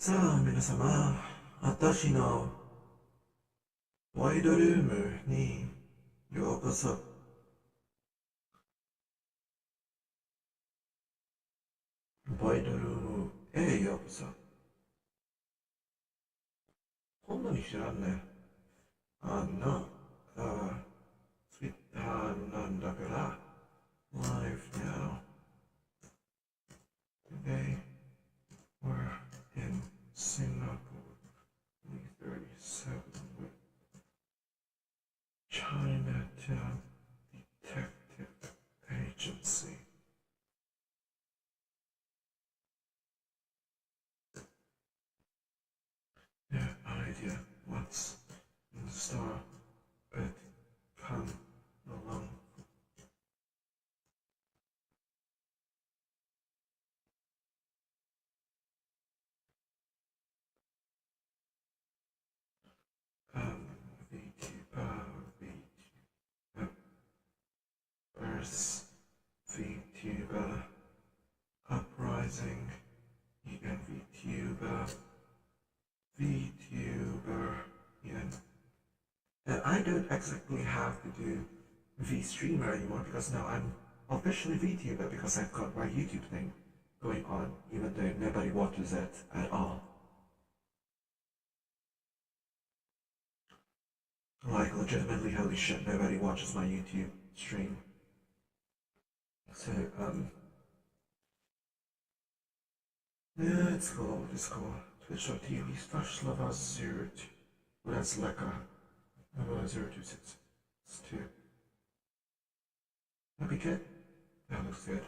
さあ皆様、私のワイドルームにようこそ。ワイドルームへようこそ。こんなに知らんね。あんな、ツイッターなんだから、live now. Today, we're in Singapore, 37 with Chinatown Detective Agency. No idea what's in store, but come along. VTuber, VTubers, VTuber, Uprising, and VTuber, VTuber, and I don't exactly have to do VStreamer anymore because now I'm officially VTuber because I've got my YouTube thing going on even though nobody watches it at all. Like legitimately holy shit, nobody watches my YouTube stream. So, yeah, it's cool, it's cool. Twitch.tv/Leva02. Well, that's Leka. Leva026. It's 2. Happy kid? That looks good.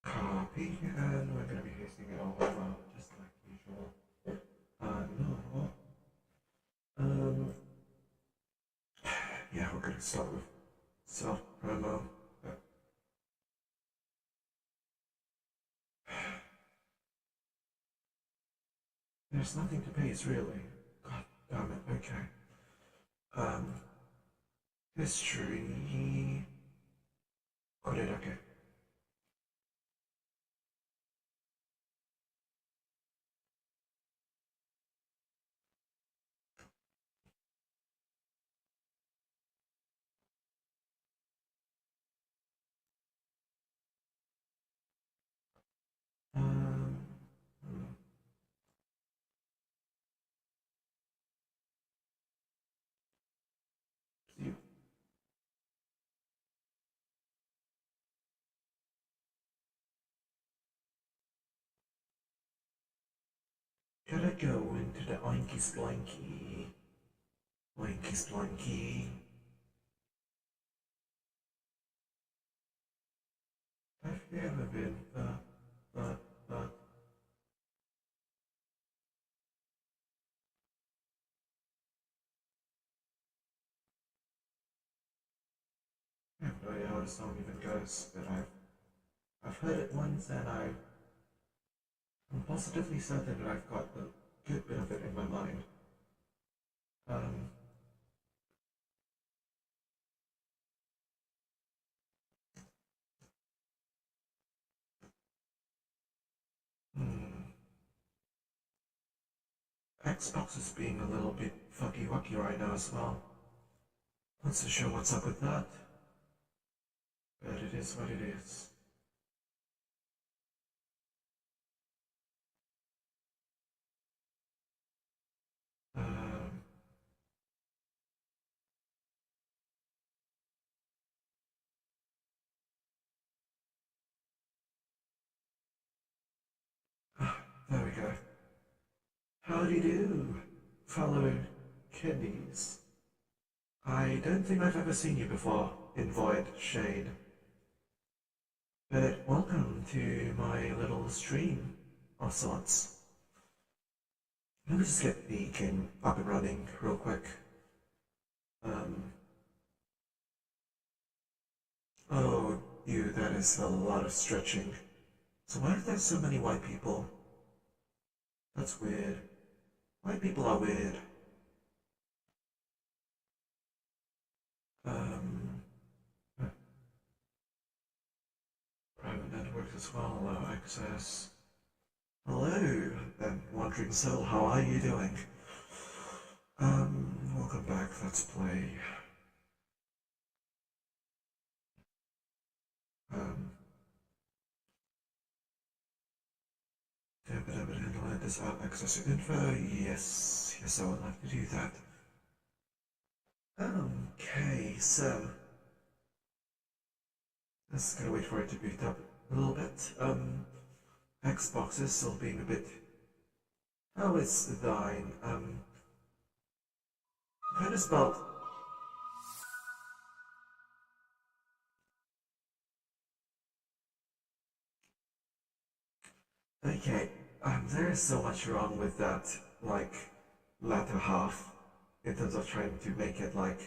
Copy, and we're gonna be pasting it all over, just like usual. No. Um, yeah, we're gonna start with self-promo. There's nothing to paste, really. God damn it, okay. History. これだけ。You gotta go into the oinky splanky. Oinky splanky. Have you ever been but I have no idea how the song even goes, but I've heard it once and I'm positively certain that I've got a good bit of it in my mind. Um, hmm. Xbox is being a little bit fucky wucky right now as well. Not so sure what's up with that, but it is what it is. Um, there we go. How do you do, fellow kiddies? I don't think I've ever seen you before in Void Shade, but welcome to my little stream of sorts. Let me just get the game up and running real quick. Um, oh, that is a lot of stretching. So why are there so many white people? That's weird. White people are weird. Um, works as well. Allow access. Hello, then, wandering soul. How are you doing? Welcome back. Let's play. This out access to info. Yes, I would like to do that. Okay, so just gotta wait for it to boot up a little bit. Xbox is still being a bit. Oh, it's thine. Kind of spelled. Okay, there is so much wrong with that, like, latter half, in terms of trying to make it like,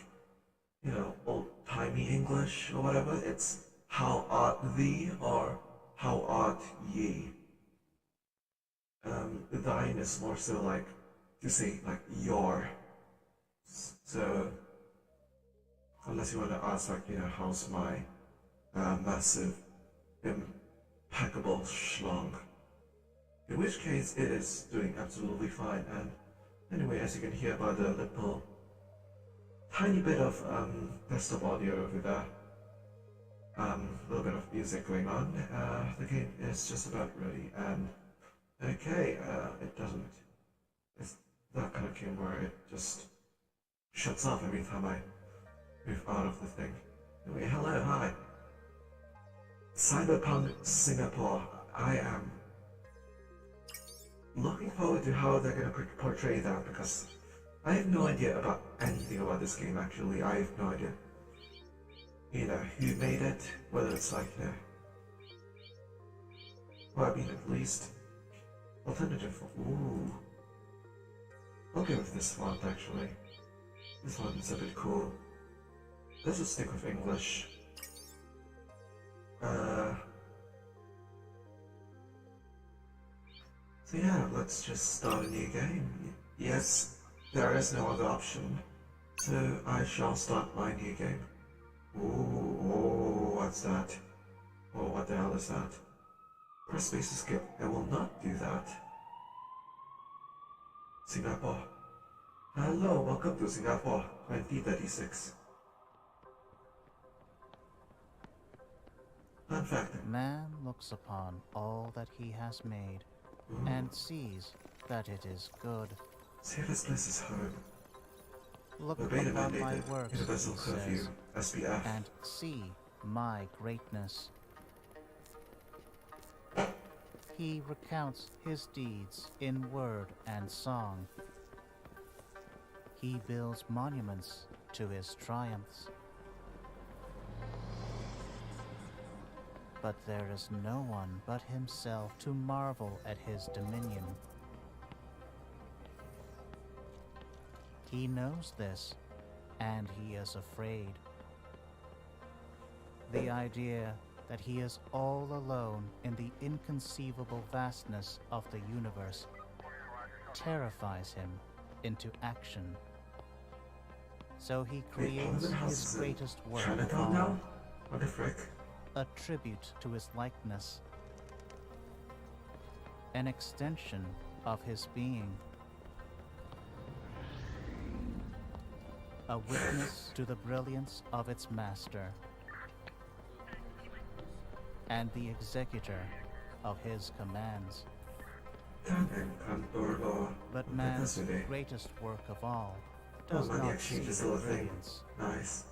old-timey English or whatever. It's how art thee or how art ye. Thine is more so like to say like your. So, unless you want to ask like, how's my massive, impeccable schlong? In which case, it is doing absolutely fine. And anyway, as you can hear by the little tiny bit of desktop audio over there, a little bit of music going on, the game is just about ready. And okay, it doesn't. It's that kind of game where it just shuts off every time I move out of the thing. Anyway, hello, hi. Cyberpunk Singapore. I am looking forward to how they're going to portray that, because I have no idea about anything about this game actually. I have no idea, who made it, whether it's like, well, I mean, at least alternative. Ooh, I'll go with this font actually. This one is a bit cool. Let's just stick with English. So yeah, let's just start a new game. Yes, there is no other option. So I shall start my new game. Ooh, what's that? Oh, what the hell is that? Press space to skip. I will not do that. Singapore. Hello, welcome to Singapore 2036. Fun fact. Man looks upon all that he has made and sees that it is good. See if this place is home. Look Obey the upon my mandated works, universal he curfew, says, SPF. and see my greatness. He recounts his deeds in word and song. He builds monuments to his triumphs. But there is no one but himself to marvel at his dominion. He knows this, and he is afraid. The idea that he is all alone in the inconceivable vastness of the universe terrifies him into action. So he creates his greatest work of Chinatown all, now? What the frick? a tribute to his likeness, an extension of his being, a witness to the brilliance of its master, and the executor of his commands. But man's greatest work of all does not see brilliance. Nice.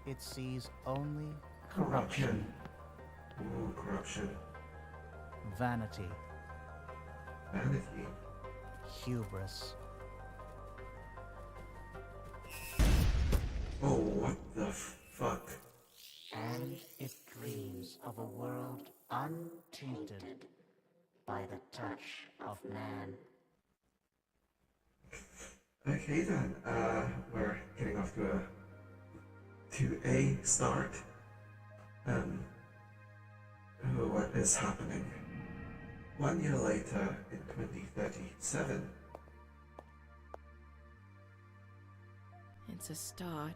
It sees only corruption, Ooh, corruption. vanity, Vanity. hubris. Oh, what the fuck? And it dreams of a world untainted by the touch of man. Okay then, we're getting off to a start. What is happening? 1 year later, in 2037. It's a start.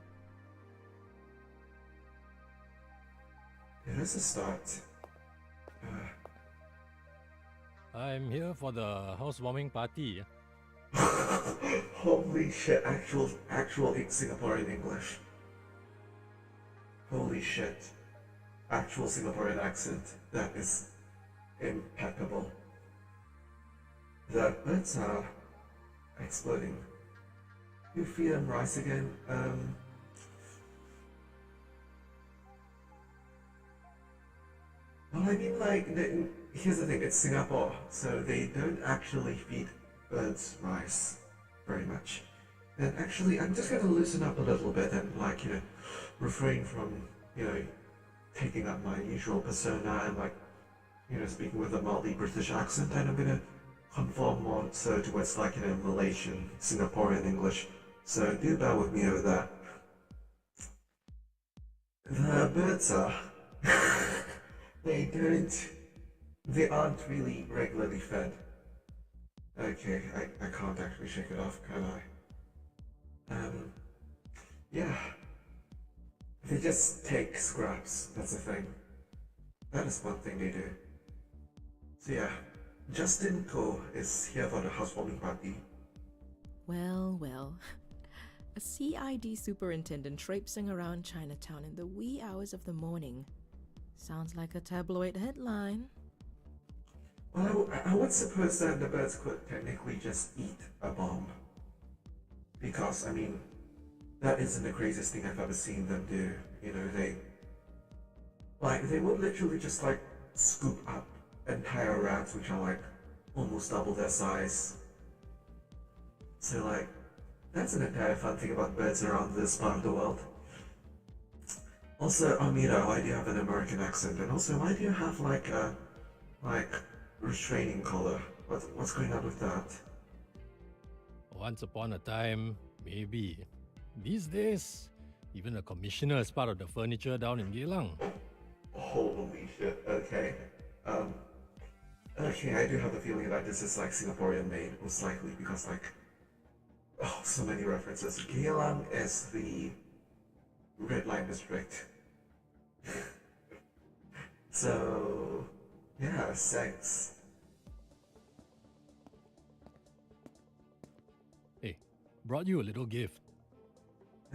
It is a start. I'm here for the housewarming party. Holy shit, actual Singaporean English. Holy shit. Actual Singaporean accent. That is impeccable. The birds are exploding. You feed them rice again? Well, I mean, like, here's the thing, it's Singapore, so they don't actually feed birds rice very much. And actually, I'm just gonna loosen up a little bit and, like, refrain from, taking up my usual persona and, like, speaking with a mildly British accent, and I'm gonna conform more so towards, like, Malaysian, Singaporean English. So do bear with me over that. The birds are. They aren't really regularly fed. Okay, I can't actually shake it off, can I? Yeah. They just take scraps, that's the thing. That is one thing they do. So yeah, Justin Ko is here for the housewarming party. Well, well. A CID superintendent traipsing around Chinatown in the wee hours of the morning. Sounds like a tabloid headline. Well, I would suppose that the birds could technically just eat a bomb. Because, I mean, that isn't the craziest thing I've ever seen them do. They would literally just, like, scoop up entire rats, which are, like, almost double their size. So, like, that's an entire fun thing about birds around this part of the world. Also, Amira, why do you have an American accent? And also, why do you have, like, a, restraining collar? What's going on with that? Once upon a time, maybe. These days, even a commissioner is part of the furniture down in Geylang. Holy shit, okay. Okay, I do have a feeling that this is, like, Singaporean made, most likely, because, like, so many references. Geylang is the red line district. So, yeah, sex. Hey, brought you a little gift.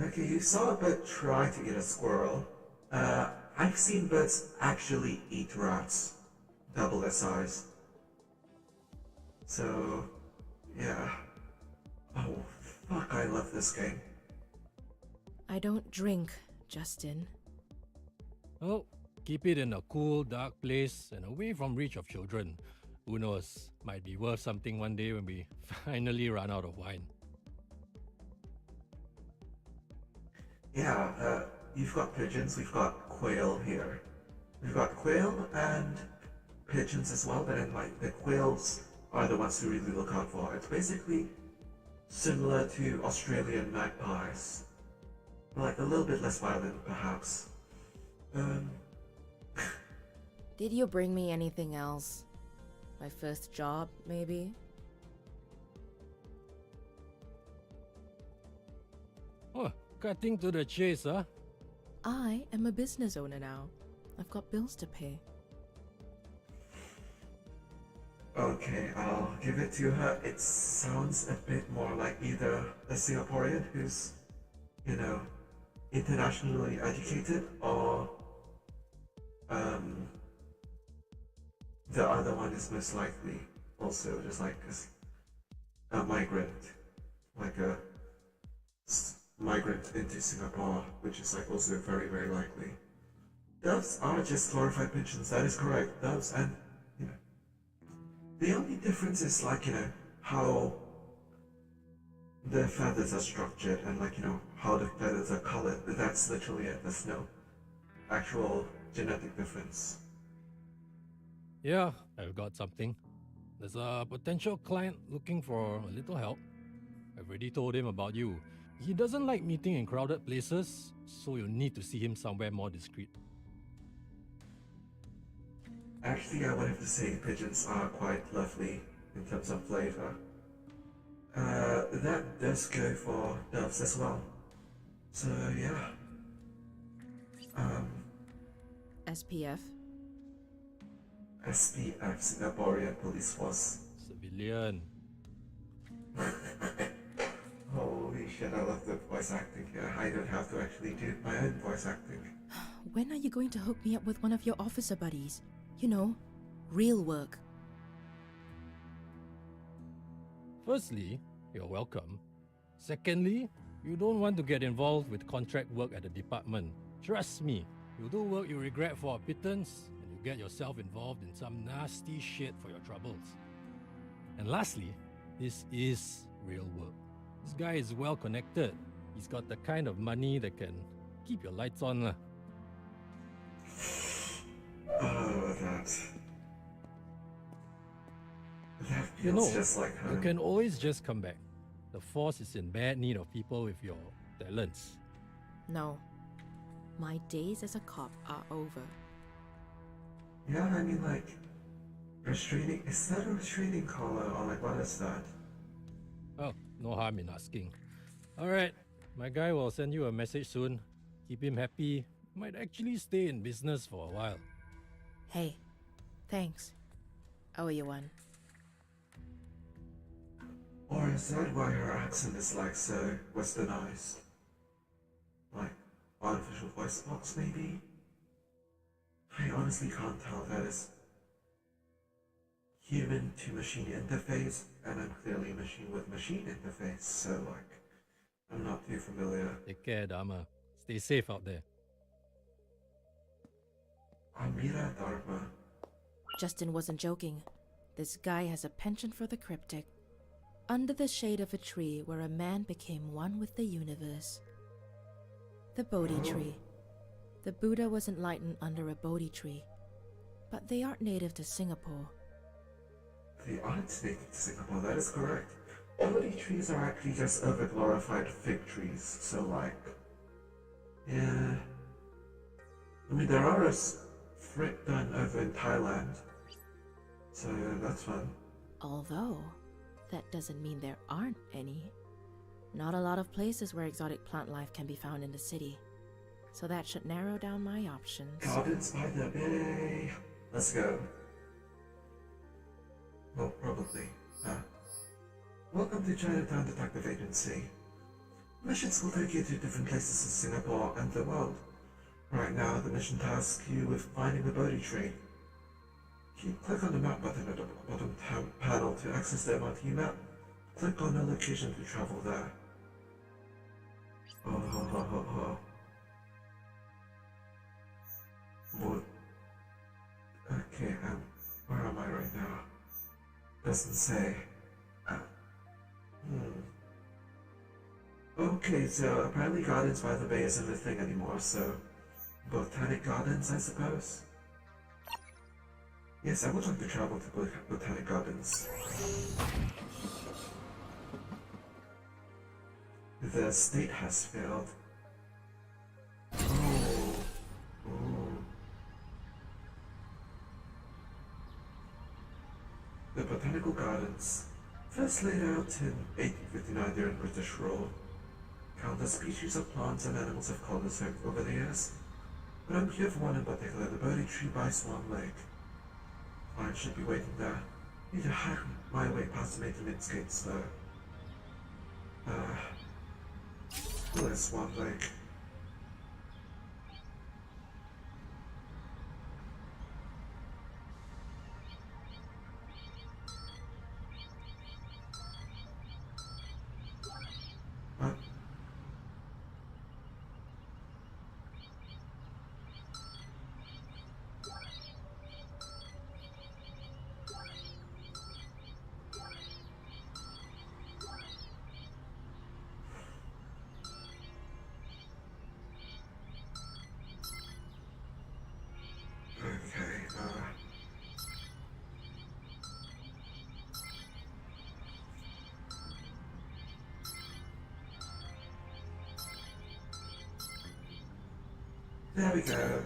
Okay, you saw a bird try to eat a squirrel. I've seen birds actually eat rats, double their size. So, yeah. Oh, fuck, I love this game. I don't drink, Justin. Oh, keep it in a cool, dark place and away from reach of children. Who knows, might be worth something one day when we finally run out of wine. Yeah, you've got pigeons, we've got quail here. We've got quail and pigeons as well, but then, like, the quails are the ones to really look out for. It's basically similar to Australian magpies. Like, a little bit less violent, perhaps. Did you bring me anything else? My first job, maybe? Oh, cutting to the chase, huh? I am a business owner now. I've got bills to pay. Okay, I'll give it to her. It sounds a bit more like either a Singaporean who's, internationally educated, or the other one is most likely also just like a migrant, like a migrant into Singapore, which is, like, also very, very likely. Doves are just glorified pigeons, that is correct. Doves, and the only difference is, like, how the feathers are structured and, like, how the feathers are colored. That's literally it. There's no actual genetic difference. Yeah, I've got something. There's a potential client looking for a little help. I've already told him about you. He doesn't like meeting in crowded places, so you'll need to see him somewhere more discreet. Actually, I would have to say pigeons are quite lovely in terms of flavor. That does go for doves as well. So, yeah. SPF? SPF, Singaporean Police Force. Civilian. Holy shit, I love the voice acting here. I don't have to actually do my own voice acting. When are you going to hook me up with one of your officer buddies? You know, real work. Firstly, you're welcome. Secondly, you don't want to get involved with contract work at the department. Trust me, you'll do work you regret for a pittance, and you get yourself involved in some nasty shit for your troubles. And lastly, this is real work. This guy is well connected. He's got the kind of money that can keep your lights on. Lah. Oh, that You feels know, just like you home. can always just come back. The force is in bad need of people with your talents. No. My days as a cop are over. Yeah, I mean, like, restraining. Is that a restraining collar, or like, what is that? Oh, no harm in asking. Alright, my guy will send you a message soon. Keep him happy. Might actually stay in business for a while. Hey, thanks. I owe you one. Or is that why her accent is like so westernized? Like, artificial voice box, maybe? I honestly can't tell. That is human to machine interface, and I'm clearly a machine with machine interface, so like, I'm not too familiar. Take care, Dharma. Stay safe out there. Amira Dharma. Justin wasn't joking. This guy has a penchant for the cryptic. Under the shade of a tree where a man became one with the universe. The Bodhi tree. The Buddha was enlightened under a Bodhi tree. But they aren't native to Singapore. They aren't native to Singapore, that is correct. Bodhi trees are actually just overglorified fig trees, so like... Yeah... I mean, there are a frick done over in Thailand. So that's fun. Although, that doesn't mean there aren't any. Not a lot of places where exotic plant life can be found in the city. So that should narrow down my options. Gardens by the Bay. Let's go. Well, probably. Welcome to Chinatown Detective Agency. Missions will take you to different places in Singapore and the world. Right now, the mission tasks you with finding the Bodhi tree. Click on the map button at the bottom panel to access the MRT map. Click on the location to travel there. What? Okay, where am I right now? Doesn't say. Okay, so apparently Gardens by the Bay isn't a thing anymore, so Botanic Gardens, I suppose? Yes, I would like to travel to Botanic Gardens. The state has failed. The Botanical Gardens, first laid out in 1859 during British rule. Countless species of plants and animals have called us over the years, but I'm here for one in particular, the Bodhi tree by Swan Lake. Clients should be waiting there. Need to hack my way past the maintenance gates though. Where's Swan Lake? What? Okay, there we go.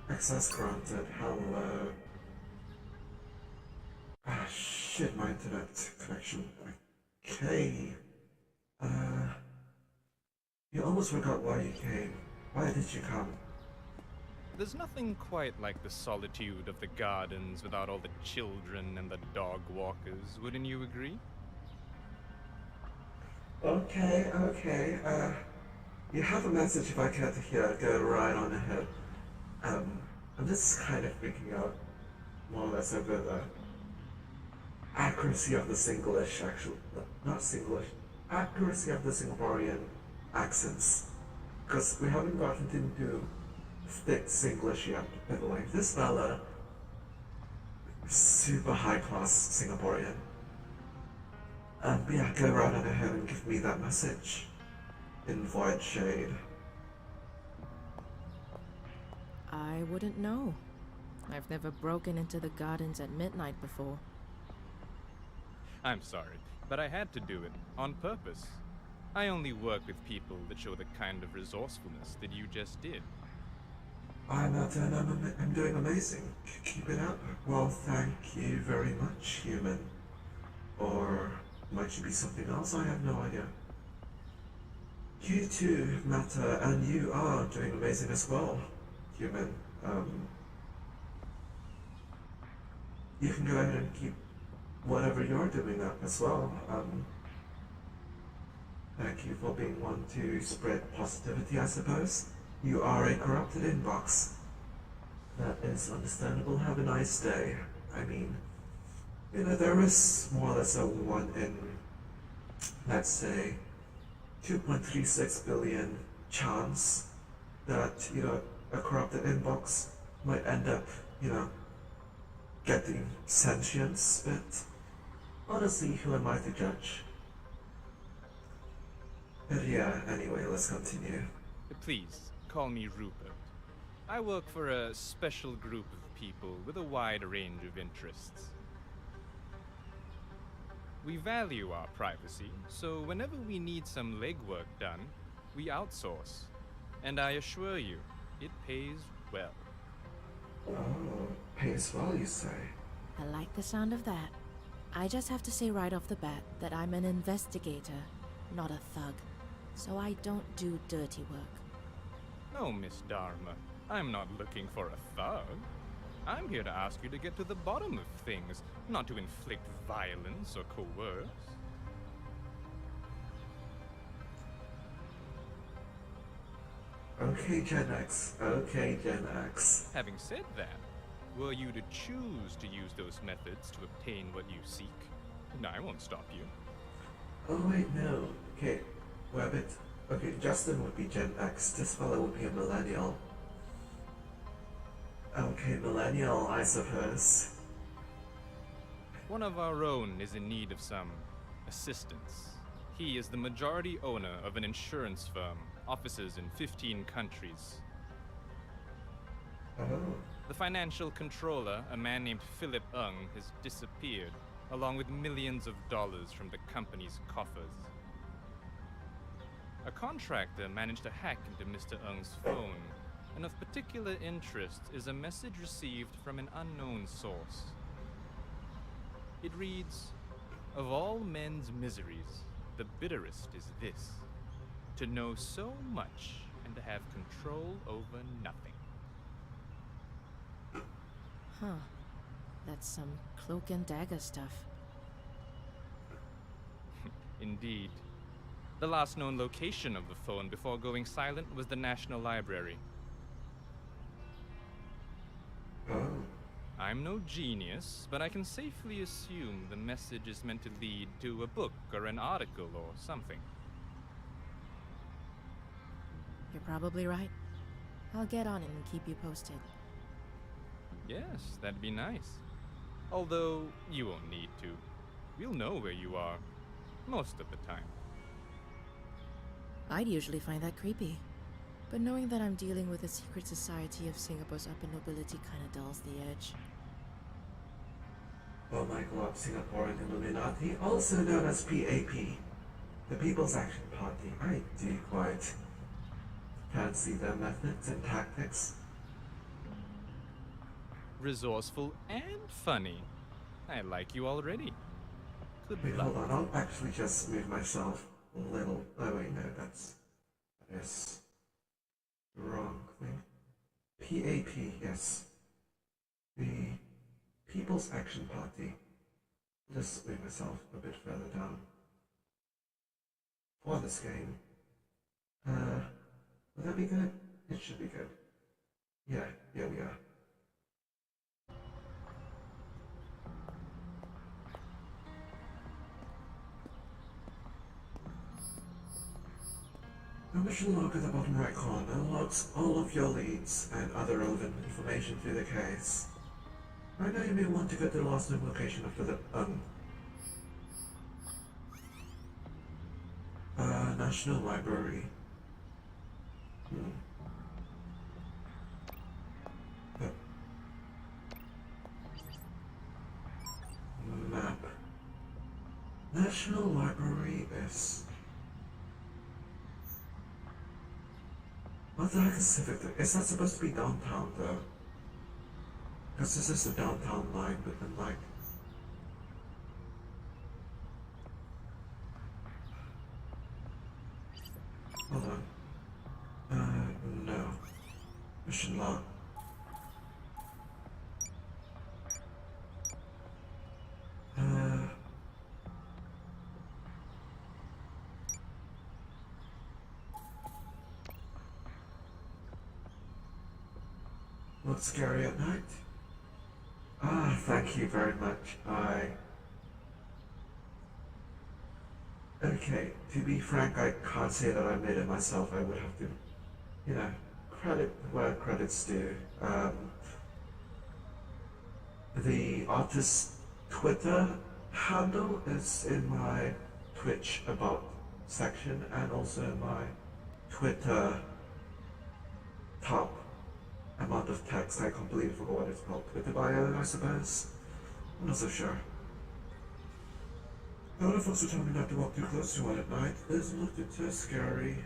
Access granted. Hello. Ah, shit, my internet connection. Okay. You almost forgot why you came. Why did you come? There's nothing quite like the solitude of the gardens without all the children and the dog walkers, wouldn't you agree? Okay. You have a message if I care to hear it. Go right on ahead. I'm just kind of freaking out more or less over the accuracy of the Singlish, actually, not Singlish, accuracy of the Singaporean accents. Because we haven't gotten into thick Singlish yet, but like this fella, super high class Singaporean. But yeah, go right on ahead and give me that message in void shade. I wouldn't know. I've never broken into the gardens at midnight before. I'm sorry, but I had to do it on purpose. I only work with people that show the kind of resourcefulness that you just did. I'm doing amazing. Keep it up. Well, thank you very much, human. Or might you be something else? I have no idea. You too matter, and you are doing amazing as well, human. You can go ahead and keep whatever you're doing up as well. Thank you for being one to spread positivity, I suppose. You are a corrupted inbox. That is understandable. Have a nice day. I mean, you know, there is more or less a 1 in, let's say, 2.36 billion chance that, you know, a corrupted inbox might end up, you know, getting sentience, but honestly, who am I to judge? But yeah, anyway, let's continue. Please, call me Rupert. I work for a special group of people with a wide range of interests. We value our privacy, so whenever we need some legwork done, we outsource. And I assure you, it pays well. Oh, pays well, you say? I like the sound of that. I just have to say right off the bat that I'm an investigator, not a thug. So I don't do dirty work. No, Miss Dharma, I'm not looking for a thug. I'm here to ask you to get to the bottom of things, not to inflict violence or coerce. Okay, Gen X. Okay, Gen X. Having said that, were you to choose to use those methods to obtain what you seek, I won't stop you. Oh wait, no. Okay, Wabbit. Okay, Justin would be Gen X. This fellow would be a millennial. Okay, millennial, I suppose. One of our own is in need of some assistance. He is the majority owner of an insurance firm, offices in 15 countries. Oh. The financial controller, a man named Philip Ng, has disappeared, along with millions of dollars from the company's coffers. A contractor managed to hack into Mr. Ng's phone, and of particular interest is a message received from an unknown source. It reads, "Of all men's miseries, the bitterest is this, to know so much and to have control over nothing." Huh. That's some cloak and dagger stuff. Indeed. The last known location of the phone before going silent was the National Library. Oh. I'm no genius, but I can safely assume the message is meant to lead to a book or an article or something. You're probably right. I'll get on it and keep you posted. Yes, that'd be nice. Although, you won't need to. We'll know where you are, most of the time. I'd usually find that creepy. But knowing that I'm dealing with the secret society of Singapore's upper nobility kinda dulls the edge. Oh my god, Singaporean Illuminati, also known as PAP, the People's Action Party. I do quite fancy their methods and tactics. Resourceful and funny. I like you already. Good Wait, luck. hold on, I'll actually just move myself a little. Oh wait, no, that is the wrong thing. PAP, yes. The People's Action Party. Just move myself a bit further down. For this game. Would that be good? It should be good. Yeah, we are. The mission log at the bottom right corner logs all of your leads and other relevant information to the case. Right now you may want to get the last known location of the National Library. Map. National Library is... What the heck is Civic? Is that supposed to be downtown though? Because this is the downtown line, but then like... Hold on. No. Mission log. What's scary at night? Thank you very much. Okay, to be frank, I can't say that I made it myself. I would have to, credit where credit's due. The artist's Twitter handle is in my Twitch about section and also in my Twitter top amount of text. I completely forgot what it's called. Twitter bio, I suppose? I'm not so sure. A lot of folks were telling me not to walk too close to one at night. This looked too scary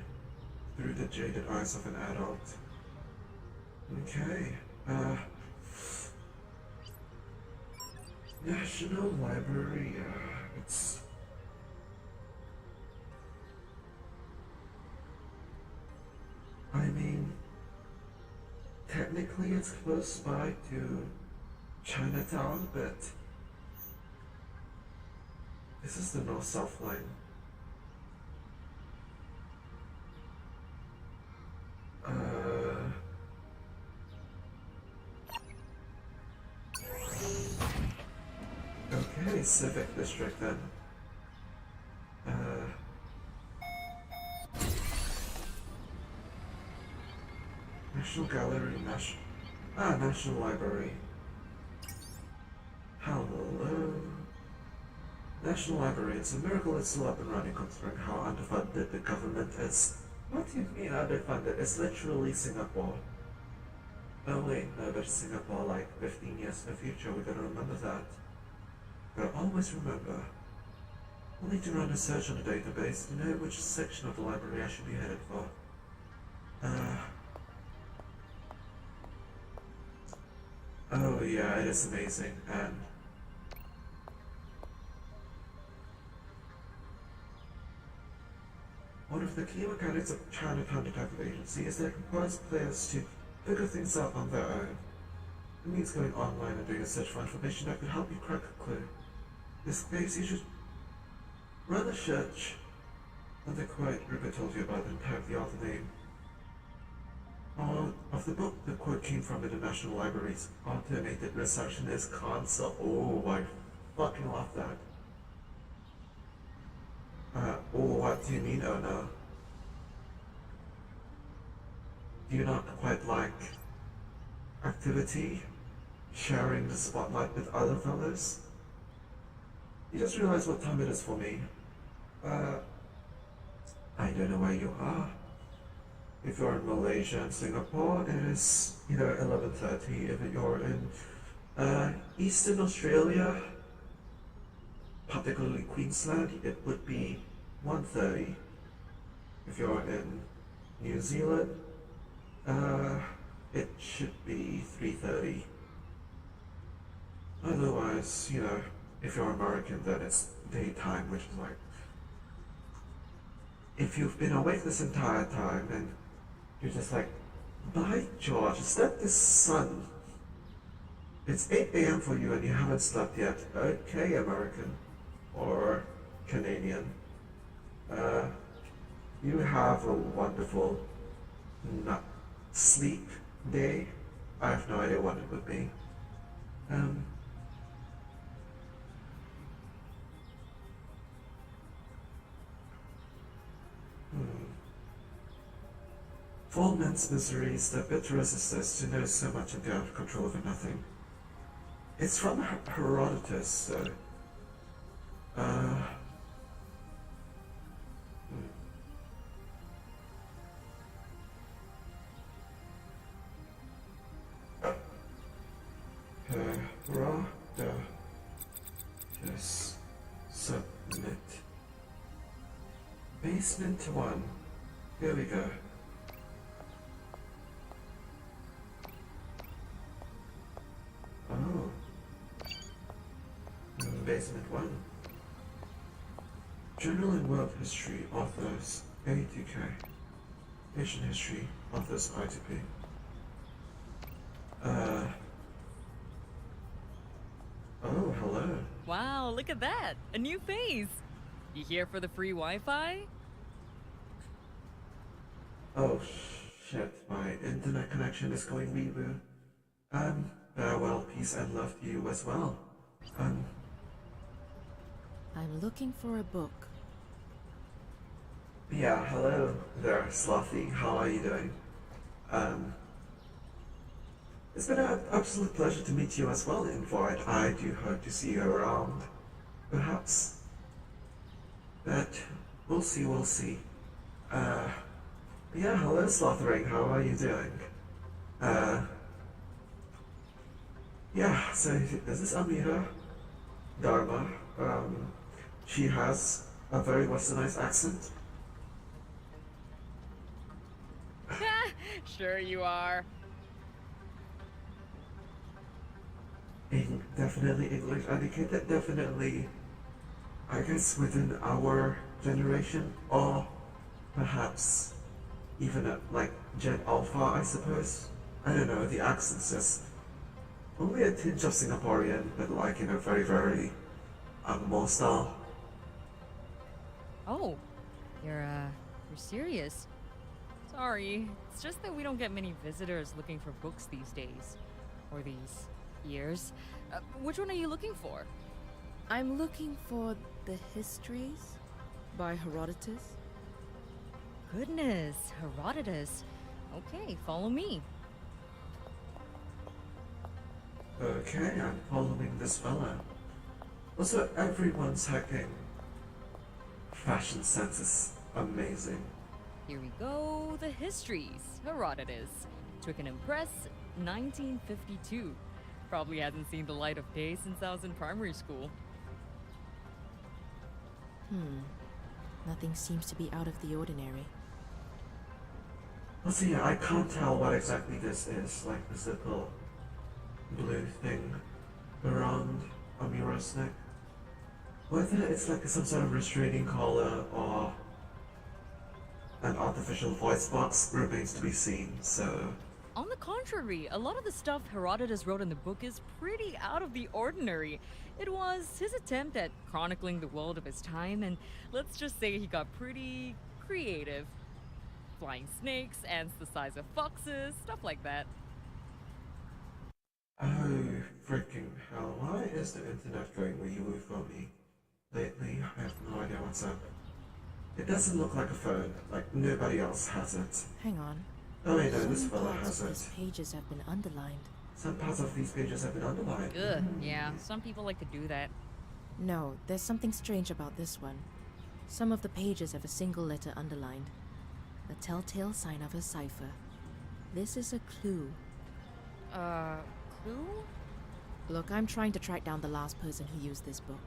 through the jaded eyes of an adult. Okay, National Library, it's... I mean, technically it's close by to Chinatown, but this is the north-south line. Okay, Civic District then. National Gallery, National Library. Hello. National Library, it's a miracle it's still up and running considering how underfunded the government is. What do you mean underfunded? It's literally Singapore. Oh wait, no, but Singapore like 15 years in the future, we gotta remember that. But always remember, I'll need to run a search on the database to know which section of the library I should be headed for. Oh yeah, it is amazing, and one of the key mechanics of Chinatown Detective Agency is that it requires players to figure things out on their own. It means going online and doing a search for information that could help you crack a clue. In this case, you should run a search on the quote Rupert told you about and type the author name. Of the book, the quote came from the National Library's automated receptionist console. Oh, I fucking love that. Oh, what do you mean, oh no? Do you not quite like activity? Sharing the spotlight with other fellows? You just realized what time it is for me. I don't know where you are. If you're in Malaysia and Singapore, it is, 11:30. If you're in Eastern Australia, particularly Queensland, it would be 1:30. If you're in New Zealand, it should be 3:30. Otherwise, if you're American, then it's daytime, which is like... If you've been awake this entire time and you're just like By George, is that the sun? It's 8 a.m. for you and you haven't slept yet. Okay, American. Or Canadian. Uh, you have a wonderful not sleep day. I have no idea what it would be. Um, hmm. For all men's miseries, the bitterest is this, to know so much and be out of control over nothing. It's from Herodotus, so. Uh, hmm. Herodotus. Submit. Basement 1. Here we go. Oh. Basement 1. General and World History, authors A2K. Asian History, authors I2P. Oh, hello. Wow, look at that! A new face! You here for the free Wi-Fi? Oh, shit, my internet connection is going reboot. Farewell, peace and love to you as well. I'm looking for a book. Yeah, hello there, Slothy. How are you doing? It's been an absolute pleasure to meet you as well, Invite. I do hope to see you around. Perhaps. But we'll see, we'll see. Yeah, hello, Slothering. How are you doing? Yeah, so is this Amira? Dharma. She has a very westernized accent. Sure you are. Definitely English educated, definitely, I guess, within our generation, or perhaps even at, like, Gen Alpha, I suppose. I don't know, the accent's just only a tinge of Singaporean, but like, you know, very, very more style. Oh, you're serious? Sorry, it's just that we don't get many visitors looking for books these days. Or these years. Which one are you looking for? I'm looking for the Histories by Herodotus. Goodness, Herodotus. Okay, follow me. Okay, I'm following this fella. Also, everyone's hacking. Fashion sense is amazing. Here we go, the Histories, Herodotus. Took an Impress, 1952. Probably hasn't seen the light of day since I was in primary school. Nothing seems to be out of the ordinary. Well, see, I can't tell what exactly this is, like this little blue thing around Amira's neck. Whether it's like some sort of restraining collar or an artificial voice box remains to be seen, so... On the contrary, a lot of the stuff Herodotus wrote in the book is pretty out of the ordinary. It was his attempt at chronicling the world of his time, and let's just say he got pretty creative. Flying snakes, ants the size of foxes, stuff like that. Oh, freaking hell, why is the internet going wee-woo for me? Lately, I have no idea what's up. It doesn't look like a phone, like nobody else has it. Hang on. Oh wait, no, this Some fella parts has of it. these pages have been underlined. Some parts of these pages have been underlined. Ugh, yeah, some people like to do that. No, there's something strange about this one. Some of the pages have a single letter underlined. A telltale sign of a cipher. This is a clue. Clue? Look, I'm trying to track down the last person who used this book.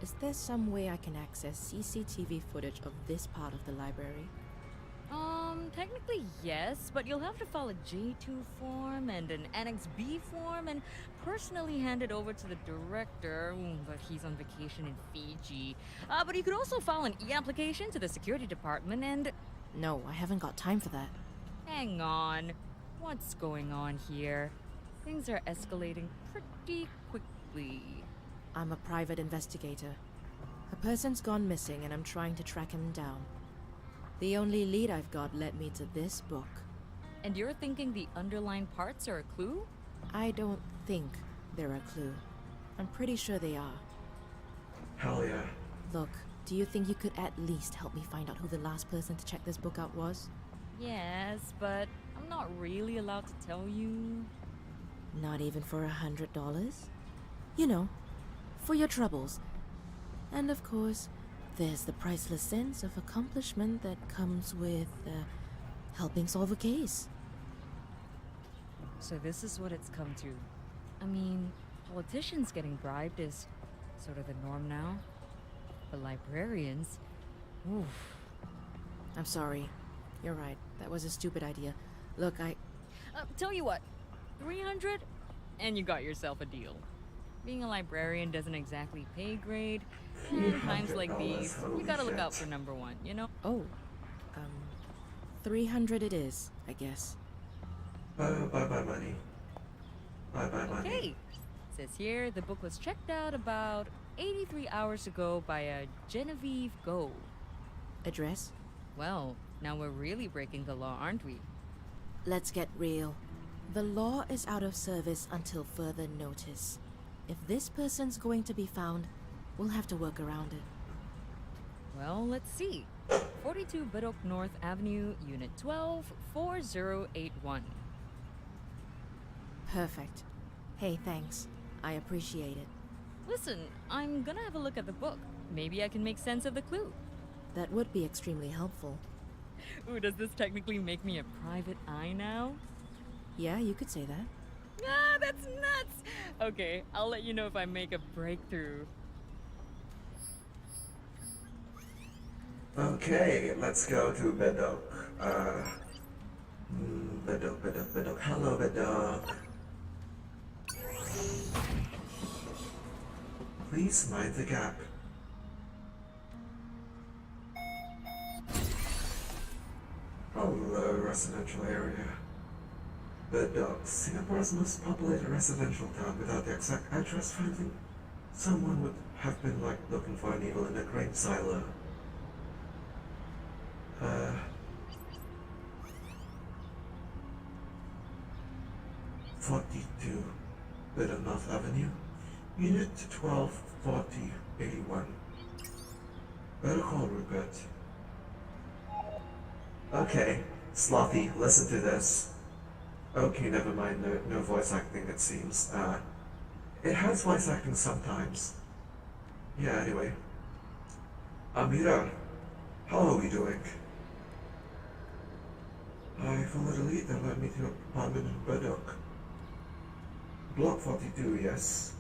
Is there some way I can access CCTV footage of this part of the library? Technically yes, but you'll have to file a J2 form and an Annex B form and personally hand it over to the director, but he's on vacation in Fiji. But you could also file an e-application to the security department and... No, I haven't got time for that. Hang on. What's going on here? Things are escalating pretty quickly. I'm a private investigator. A person's gone missing and I'm trying to track him down. The only lead I've got led me to this book. And you're thinking the underlined parts are a clue? I don't think they're a clue. I'm pretty sure they are. Hell yeah. Look, do you think you could at least help me find out who the last person to check this book out was? Yes, but I'm not really allowed to tell you. Not even for $100? You know, for your troubles. And of course, there's the priceless sense of accomplishment that comes with helping solve a case. So this is what it's come to. I mean, politicians getting bribed is sort of the norm now. But librarians, oof. I'm sorry. You're right. That was a stupid idea. Look, Tell you what, 300 and you got yourself a deal. Being a librarian doesn't exactly pay grade, and times like these, you gotta look out for number one, you know? Oh, 300 it is, I guess. Bye-bye money. Bye-bye money. Okay, says here the book was checked out about 83 hours ago by a Genevieve Go. Address? Well, now we're really breaking the law, aren't we? Let's get real. The law is out of service until further notice. If this person's going to be found, we'll have to work around it. Well, let's see. 42 Biddock North Avenue, Unit 12, 4081. Perfect. Hey, thanks. I appreciate it. Listen, I'm gonna have a look at the book. Maybe I can make sense of the clue. That would be extremely helpful. Ooh, does this technically make me a private eye now? Yeah, you could say that. Ah, that's nuts! Okay, I'll let you know if I make a breakthrough. Okay, let's go to Bedok. Bedok. Hello, Bedok. Please mind the gap. Hello, residential area. Bedok, Singapore's most populated residential town. Without the exact address finding, someone would have been like looking for a needle in a grain silo. 42 Bedok North Avenue, Unit 124081. Better call Rupert. Okay, Slothy, listen to this. Okay, never mind, no voice acting it seems. It has voice acting sometimes. Yeah, anyway. Amira, how are we doing? I followed a lead that led me to an apartment in Bedok. Block 42, yes.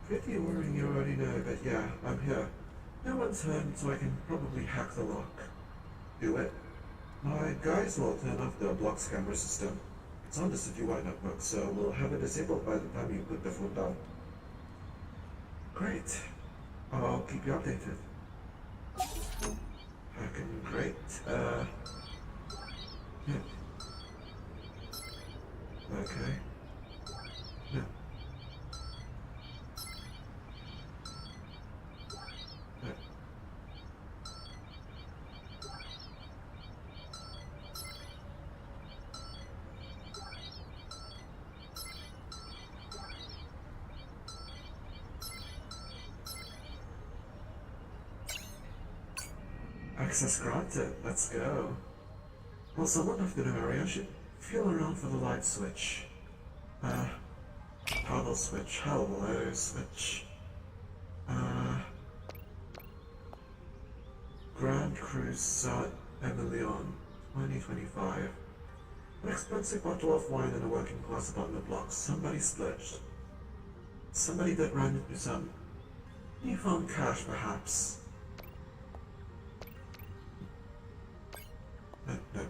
Pretty worrying, you already know, but yeah, I'm here. No one's home, so I can probably hack the lock. Do it. My guys will turn off the block's camera system. It's on the citywide network, so we'll have it disabled by the time you put the phone down. Great. I'll keep you updated. Hacking great. Yeah. Okay. Yeah. Yeah. Access granted. Let's go. Well, someone of the area should feel around for the light switch. Toggle switch. Hello, switch. Grand Cruise Saint Emilion, 2025. An expensive bottle of wine in a working class apartment block. Somebody splurged. Somebody that ran into some newfound cash, perhaps. No.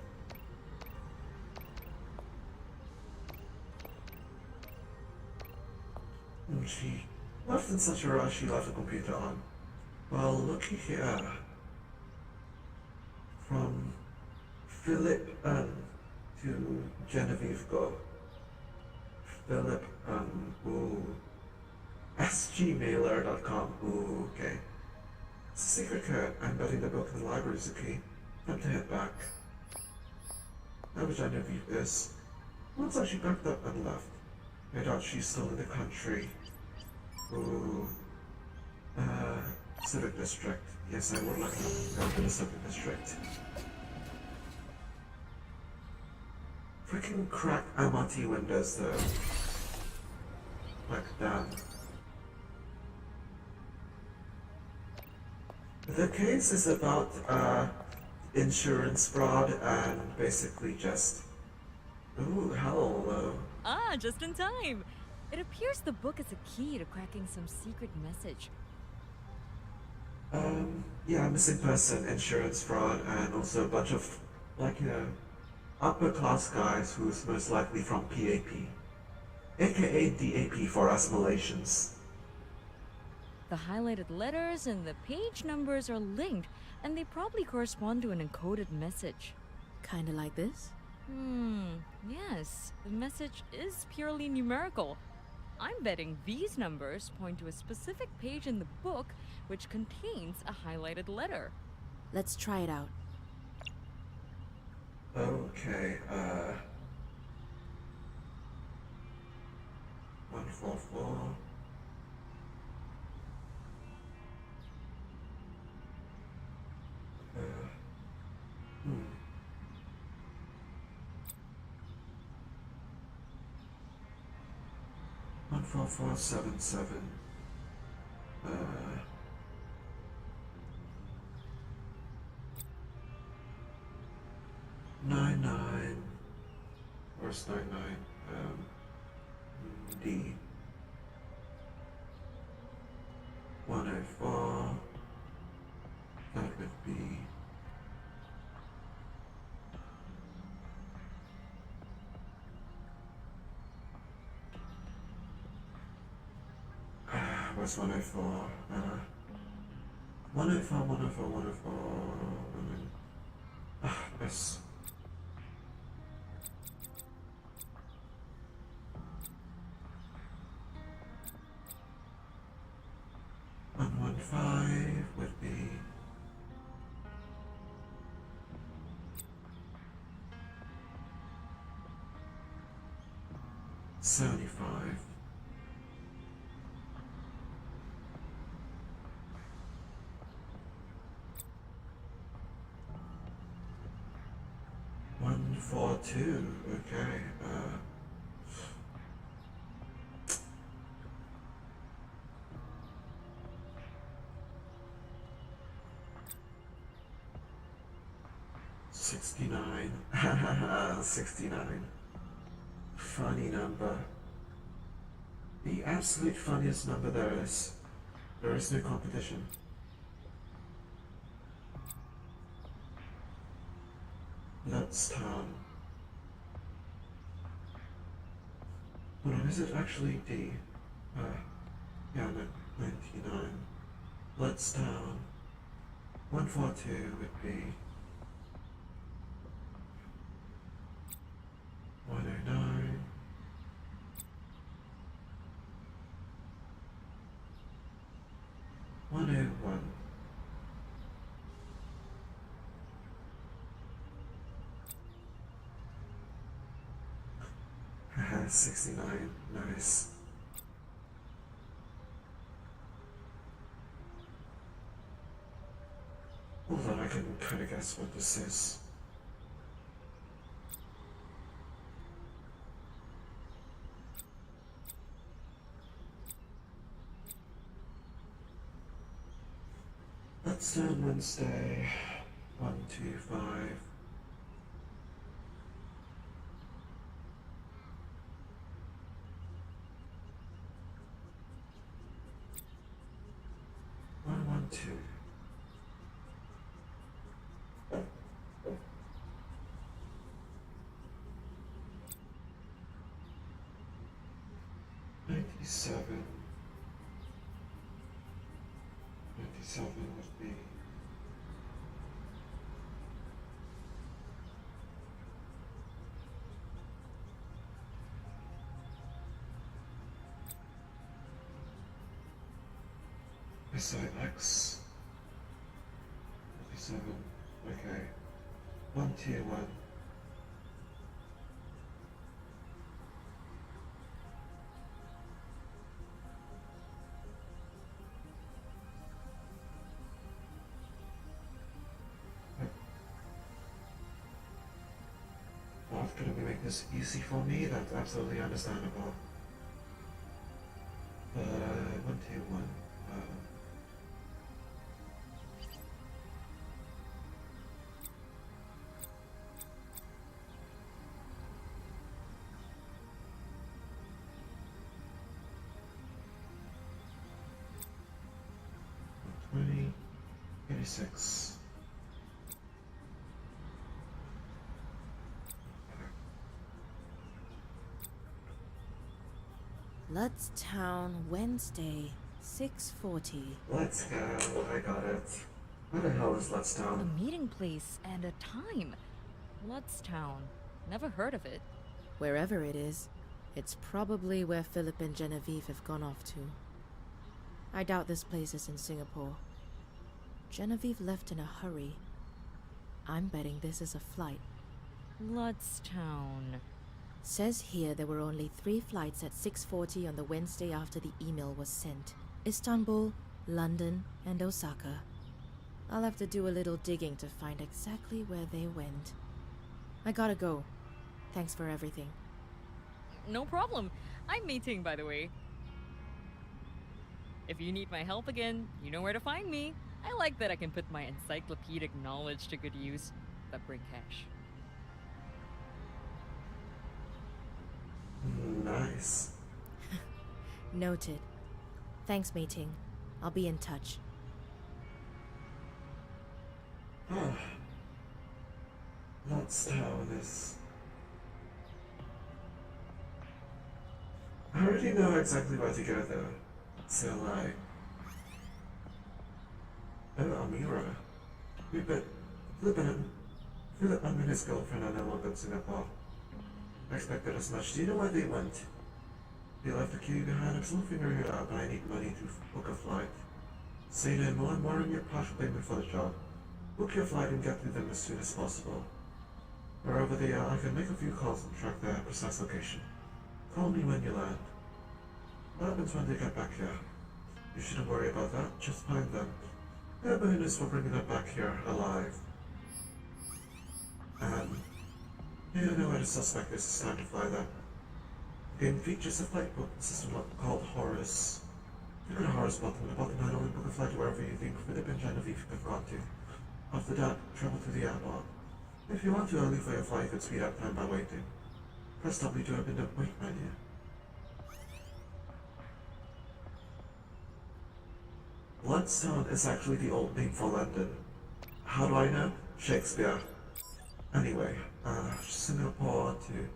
She left in such a rush she left the computer on. Well, looky here. From Philip N to Genevieve go. Philip, sgmailer.com. Ooh, okay. It's a secret code. I'm betting the book in the library is the key. Time to head back. Now which Genevieve is. Looks like she packed up and left. I doubt she's still in the country. Ooh. Civic District. Yes, I would like to go to the Civic District. Freaking cracked MRT windows though. Like that. The case is about insurance fraud and basically just. Ooh, hello. Ah, just in time. It appears the book is a key to cracking some secret message. Yeah, missing person, insurance fraud, and also a bunch of, like, upper class guys who's most likely from PAP. AKA DAP for us Malaysians. The highlighted letters and the page numbers are linked, and they probably correspond to an encoded message. Kinda like this? Yes. The message is purely numerical. I'm betting these numbers point to a specific page in the book which contains a highlighted letter. Let's try it out. Okay, 144. 14477. 99. Where's 99? D. 104. That would be. Where's 104? 104, 104, 104. Yes. Five would be 75. One, 4, 2. Okay. 69. 69. Funny number. The absolute funniest number there is. There is no competition. Town. Hold on, is it actually D? Yeah, no, 99. Town. 142 would be 109. 101. 69. Nice. Hold on, I can kind of guess what this is. Let's do Wednesday. 125. Two. Ninety-seven. 97 would be 1. side X. 57. Okay. 1 tier 1. Well, if gonna make this easy for me, that's absolutely understandable. 1 tier 1. 20, 86. Lutztown, Wednesday, 6:40. Let's go. I got it. Where the hell is A Lutztown? meeting place and a time. Lutztown. Never heard of it. Wherever it is, it's probably where Philip and Genevieve have gone off to. I doubt this place is in Singapore. Genevieve left in a hurry. I'm betting this is a flight. Lutztown. Says here there were only 3 flights at 6:40 on the Wednesday after the email was sent. Istanbul, London, and Osaka. I'll have to do a little digging to find exactly where they went. I gotta go. Thanks for everything. No problem. I'm meeting, by the way. If you need my help again, you know where to find me. I like that I can put my encyclopedic knowledge to good use, but bring cash. Nice. Noted. Thanks, meeting. I'll be in touch. Oh. Lutztown is... I already know exactly where to go though. So like... Oh, Amira. Philip and his girlfriend are no longer in Singapore. I expected as much. Do you know where they went? They left the key behind. I'm still figuring it out, but I need money to book a flight. Say no more and more on your partial payment for the job. Book your flight and get to them as soon as possible. Wherever they are, I can make a few calls and track their precise location. Call me when you land. What happens when they get back here? You shouldn't worry about that. Just find them. Their bonus for bringing them back here alive. You know where the suspect is. It's time to fly them. The game features a flight booking system called Horus. Click on the Horus button. The button not only book a flight to wherever you think Philip and Genevieve have gone to. After that, travel to the airport. If you want to early for your flight, you can speed up time by waiting. Press W to open the wait menu. Lutztown is actually the old name for London. How do I know? Shakespeare. Anyway, Singapore to...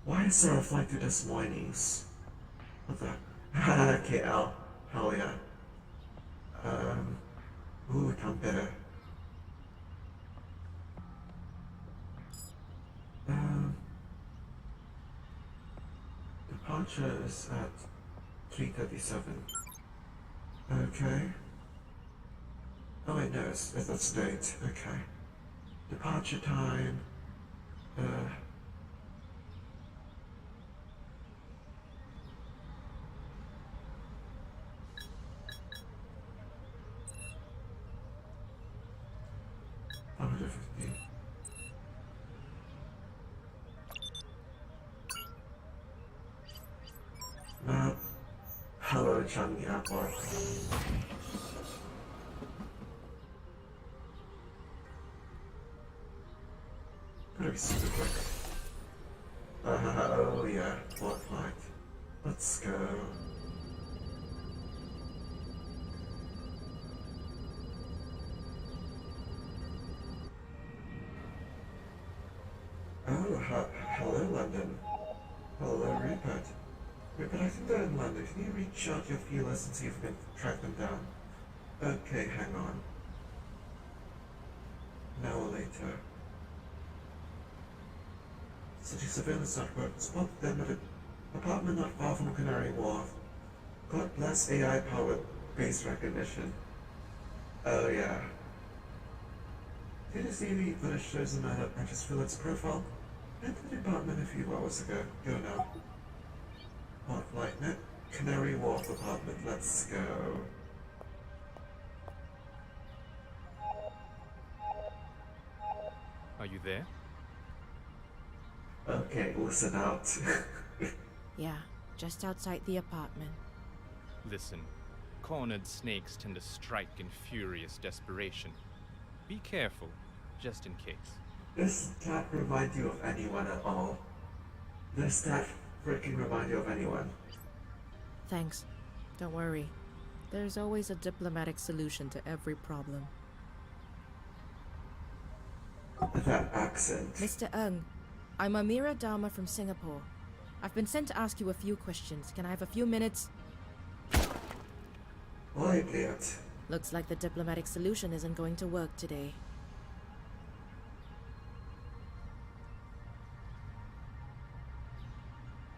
Why is there a flight to Des Moines? What the... KL. Hell yeah. Ooh, Tampere. Departure is at 3:37. Okay. Oh wait, no, that's date. Okay. Departure time. Map. Hello, Changi Airport. Better be super quick. Oh yeah, what flight? Let's go. Oh, hello London. Hello Rupert. Rupert, I think they're in London. Can you reach out your feelers and see if we can track them down? Okay, hang on. An hour later. City surveillance network spotted them at an apartment not far from Canary Wharf. God bless AI-powered face recognition. Oh yeah. Did you see the footage shows a man that purchased Philip's profile? Entered the apartment a few hours ago. Go now. Hot Light Net, Canary Wharf apartment. Let's go. Are you there? Okay, listen out. Yeah, just outside the apartment. Listen, cornered snakes tend to strike in furious desperation. Be careful, just in case. Does that remind you of anyone at all? Does that freaking remind you of anyone? Thanks. Don't worry. There's always a diplomatic solution to every problem. That accent. Mr. Ng, I'm Amira Dharma from Singapore. I've been sent to ask you a few questions. Can I have a few minutes? Why, Bliat? Looks like the diplomatic solution isn't going to work today.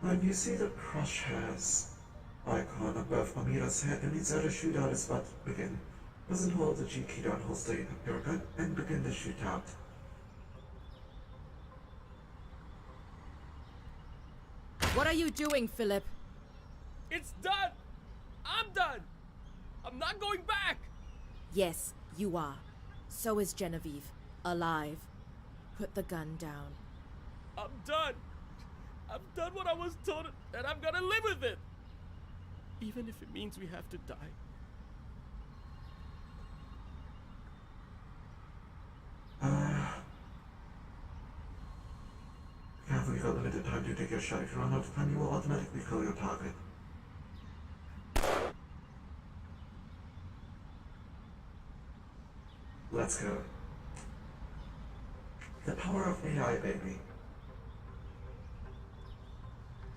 When you see the crush has icon above Amira's head, it means that a shootout is about to begin. Doesn't hold the G key down, holster your gun, and begin the shootout. What are you doing, Philip? It's done! I'm done! I'm not going back! Yes, you are. So is Genevieve. Alive. Put the gun down. I'm done! I've done what I was told, and I'm gonna live with it! Even if it means we have to die. Careful, you've got limited time to take your shot. If you run out of time, you will automatically kill your target. Let's go. The power of AI, baby.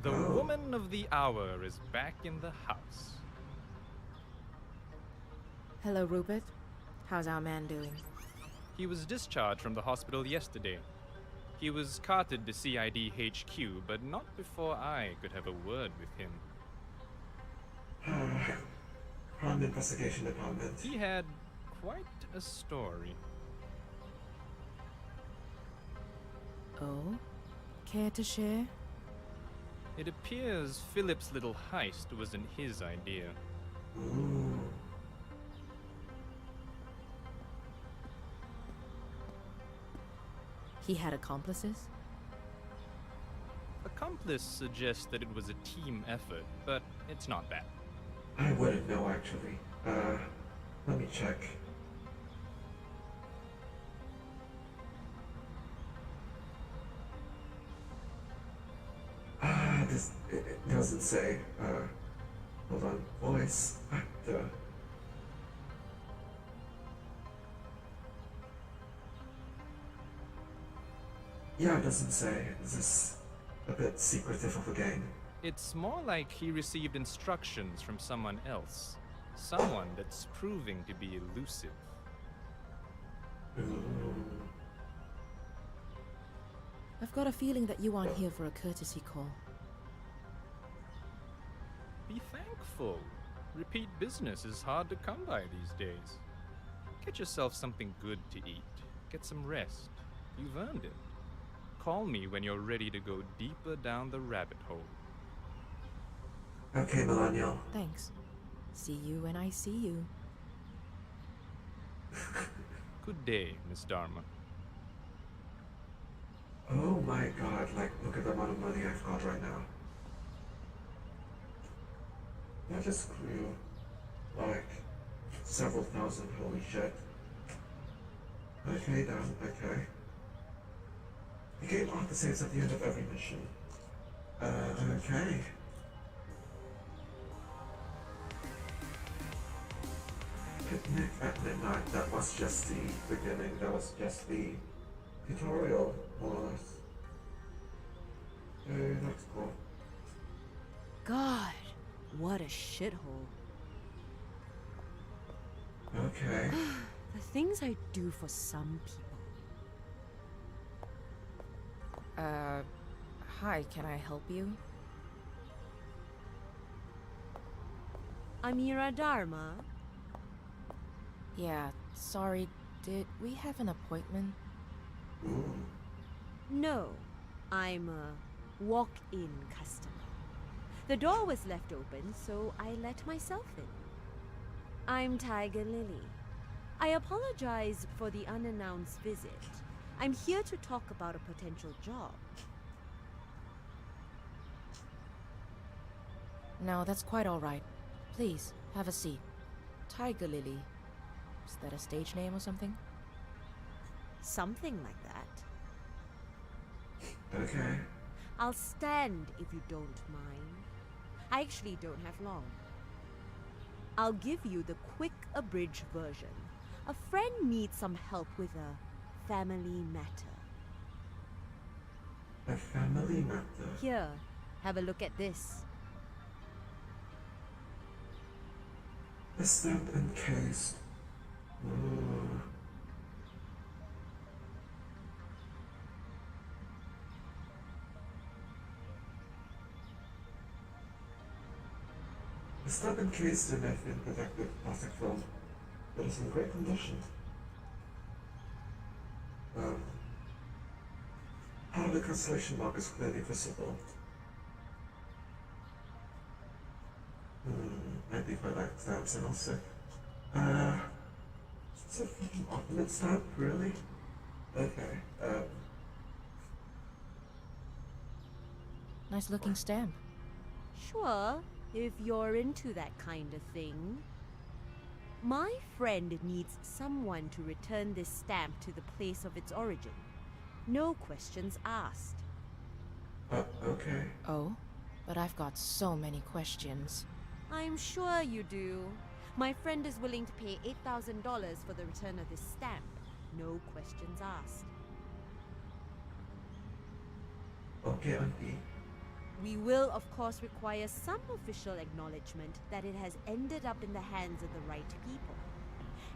The Oh. woman of the hour is back in the house. Hello, Rupert. How's our man doing? He was discharged from the hospital yesterday. He was carted to CID HQ, but not before I could have a word with him. Crime Investigation Department. He had quite a story. Oh? Care to share? It appears Philip's little heist wasn't his idea. Ooh. He had accomplices? Accomplice suggests that it was a team effort, but it's not that. I wouldn't know, actually. Let me check. It doesn't say. Hold on. Voice actor. Yeah, it doesn't say. Is this a bit secretive of a game? It's more like he received instructions from someone else. Someone that's proving to be elusive. Ooh. I've got a feeling that you aren't here for a courtesy call. Be thankful. Repeat business is hard to come by these days. Get yourself something good to eat. Get some rest. You've earned it. Call me when you're ready to go deeper down the rabbit hole. Okay, Millennial. Thanks. See you when I see you. Good day, Miss Dharma. Oh my god, like, look at the amount of money I've got right now. That just grew, like, several thousand, holy shit. Okay, done, okay. The game auto-saves at the end of every mission. Okay. Picnic at midnight, that was just the beginning, that was just the tutorial, more or less. Hey, that's cool. God, what a shithole. Okay. The things I do for some people. Hi, can I help you? Amira Dharma, Yeah, sorry, did we have an appointment? Ooh. No, I'm a walk-in customer. The door was left open, so I let myself in. I'm Tiger Lily. I apologize for the unannounced visit. I'm here to talk about a potential job. No, that's quite alright. Please, have a seat. Tiger Lily. Is that a stage name or something? Something like that. Okay. I'll stand if you don't mind. I actually don't have long. I'll give you the quick abridged version. A friend needs some help with a family matter. A family matter. Here, have a look at this. A stamp encased. Ooh. The stamp encased in a thin protective plastic film that is in great condition. Part of the constellation mark is clearly visible. I think I like stamps and also, it's a fucking ultimate stamp, really? Okay, Nice looking stamp. Sure, if you're into that kind of thing. My friend needs someone to return this stamp to the place of its origin. No questions asked. okay. Oh, but I've got so many questions. I'm sure you do. My friend is willing to pay $8,000 for the return of this stamp. No questions asked. Okay, Auntie. We will, of course, require some official acknowledgement that it has ended up in the hands of the right people.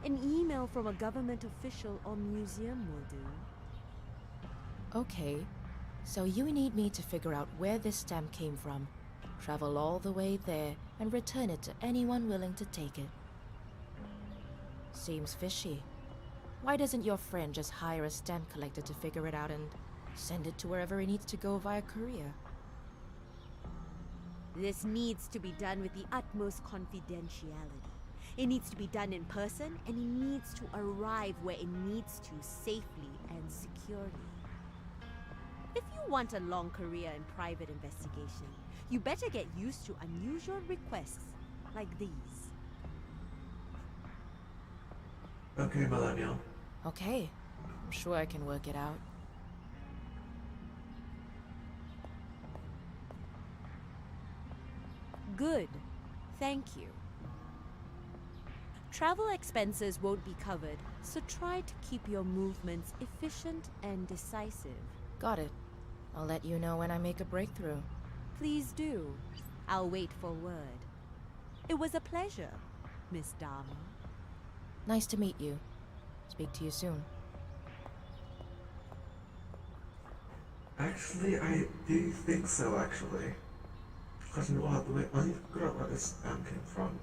An email from a government official or museum will do. Okay, so you need me to figure out where this stamp came from, travel all the way there, and return it to anyone willing to take it. Seems fishy. Why doesn't your friend just hire a stamp collector to figure it out and send it to wherever it needs to go via courier? This needs to be done with the utmost confidentiality. It needs to be done in person, and it needs to arrive where it needs to safely and securely. If you want a long career in private investigation, you better get used to unusual requests like these. Okay, Millennial. Okay, I'm sure I can work it out. Good. Thank you. Travel expenses won't be covered, so try to keep your movements efficient and decisive. Got it. I'll let you know when I make a breakthrough. Please do. I'll wait for word. It was a pleasure, Miss Dharma. Nice to meet you. Speak to you soon. Actually, I do think so, actually. Because you know what, I need to figure out where this stamp came from.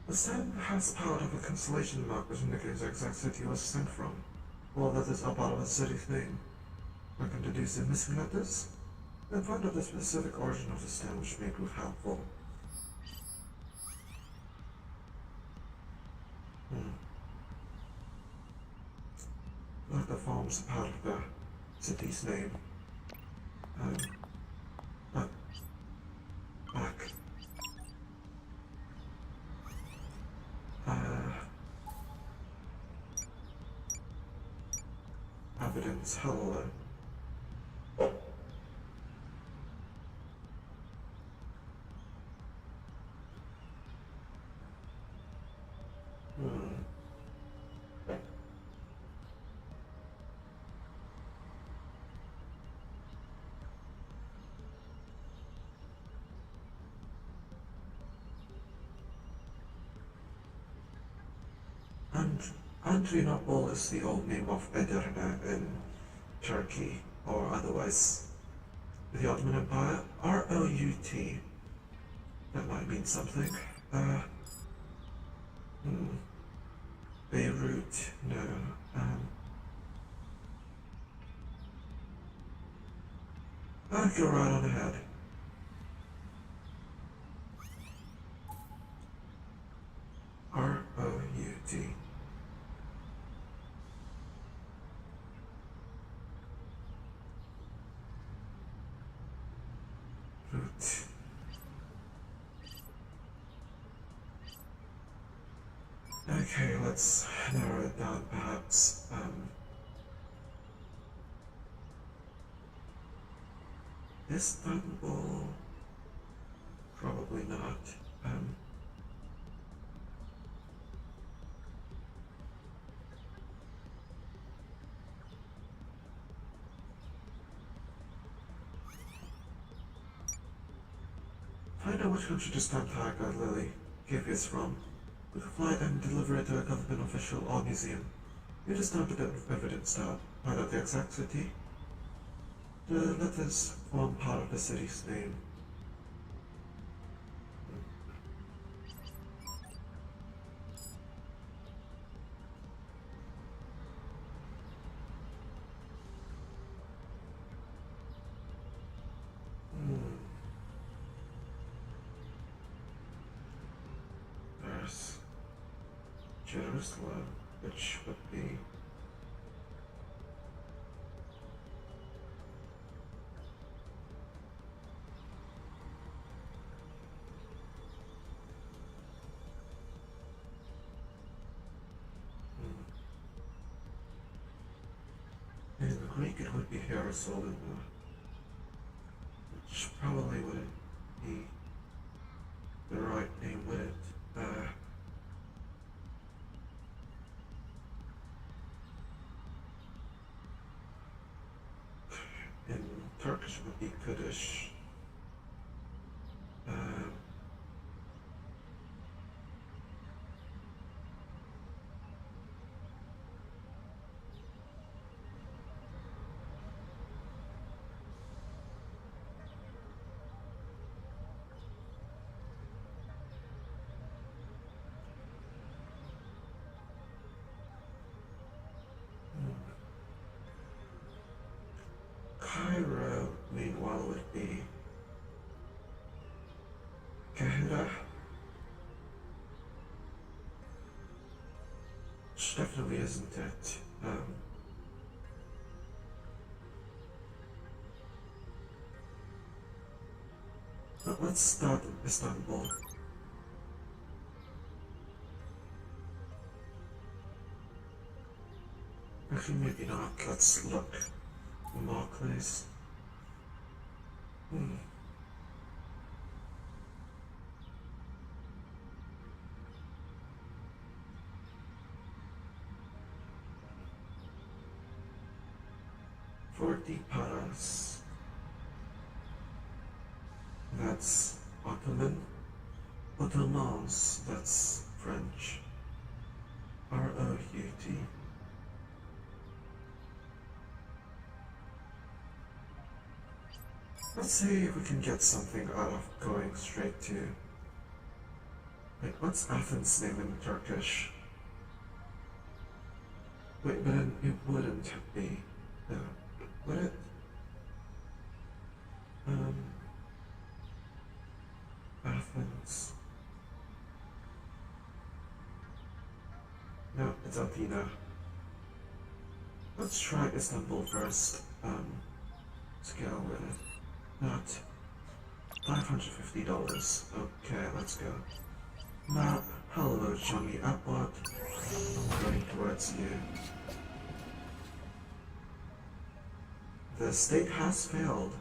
The stamp has part of a constellation mark which indicates the exact city it was sent from. All letters are part of the city's name. I can deduce the missing letters, and find out the specific origin of the stamp which may prove helpful. Letter forms part of the city's name. Back. Evidence, hello. And Adrianople is the old name of Edirne in Turkey, or otherwise the Ottoman Empire. R-O-U-T That might mean something. Hmm. Beirut, no. Go right on ahead. Rout. Root. Okay, let's narrow it down perhaps. Istanbul? Probably not. Find out which country to stamp tag Lily gave is from. We can fly it and deliver it to a government official or museum. You just stamp it with evidence tab. Find out the exact city. The letters form part of the city's name. There's Jerusalem, which would be in Greek it would be Hierosolyma, which probably wouldn't be the right name, would it? In Turkish would be Kurdish. Cairo, meanwhile, would be Kahira, which definitely isn't it. But let's start in Istanbul. Actually, maybe not. Let's look. Markleys. $40 paras. That's Ottoman. Ottomans, that's French. Rout. Let's see if we can get something out of going straight to... Wait, what's Athens' name in Turkish? Wait, but it wouldn't be... No. Would it? Athens... No, it's Athena. Let's try Istanbul first. Scale with it. Not $550. Okay, let's go. Map. Hello, Johnny Appot. I'm going towards you. The state has failed.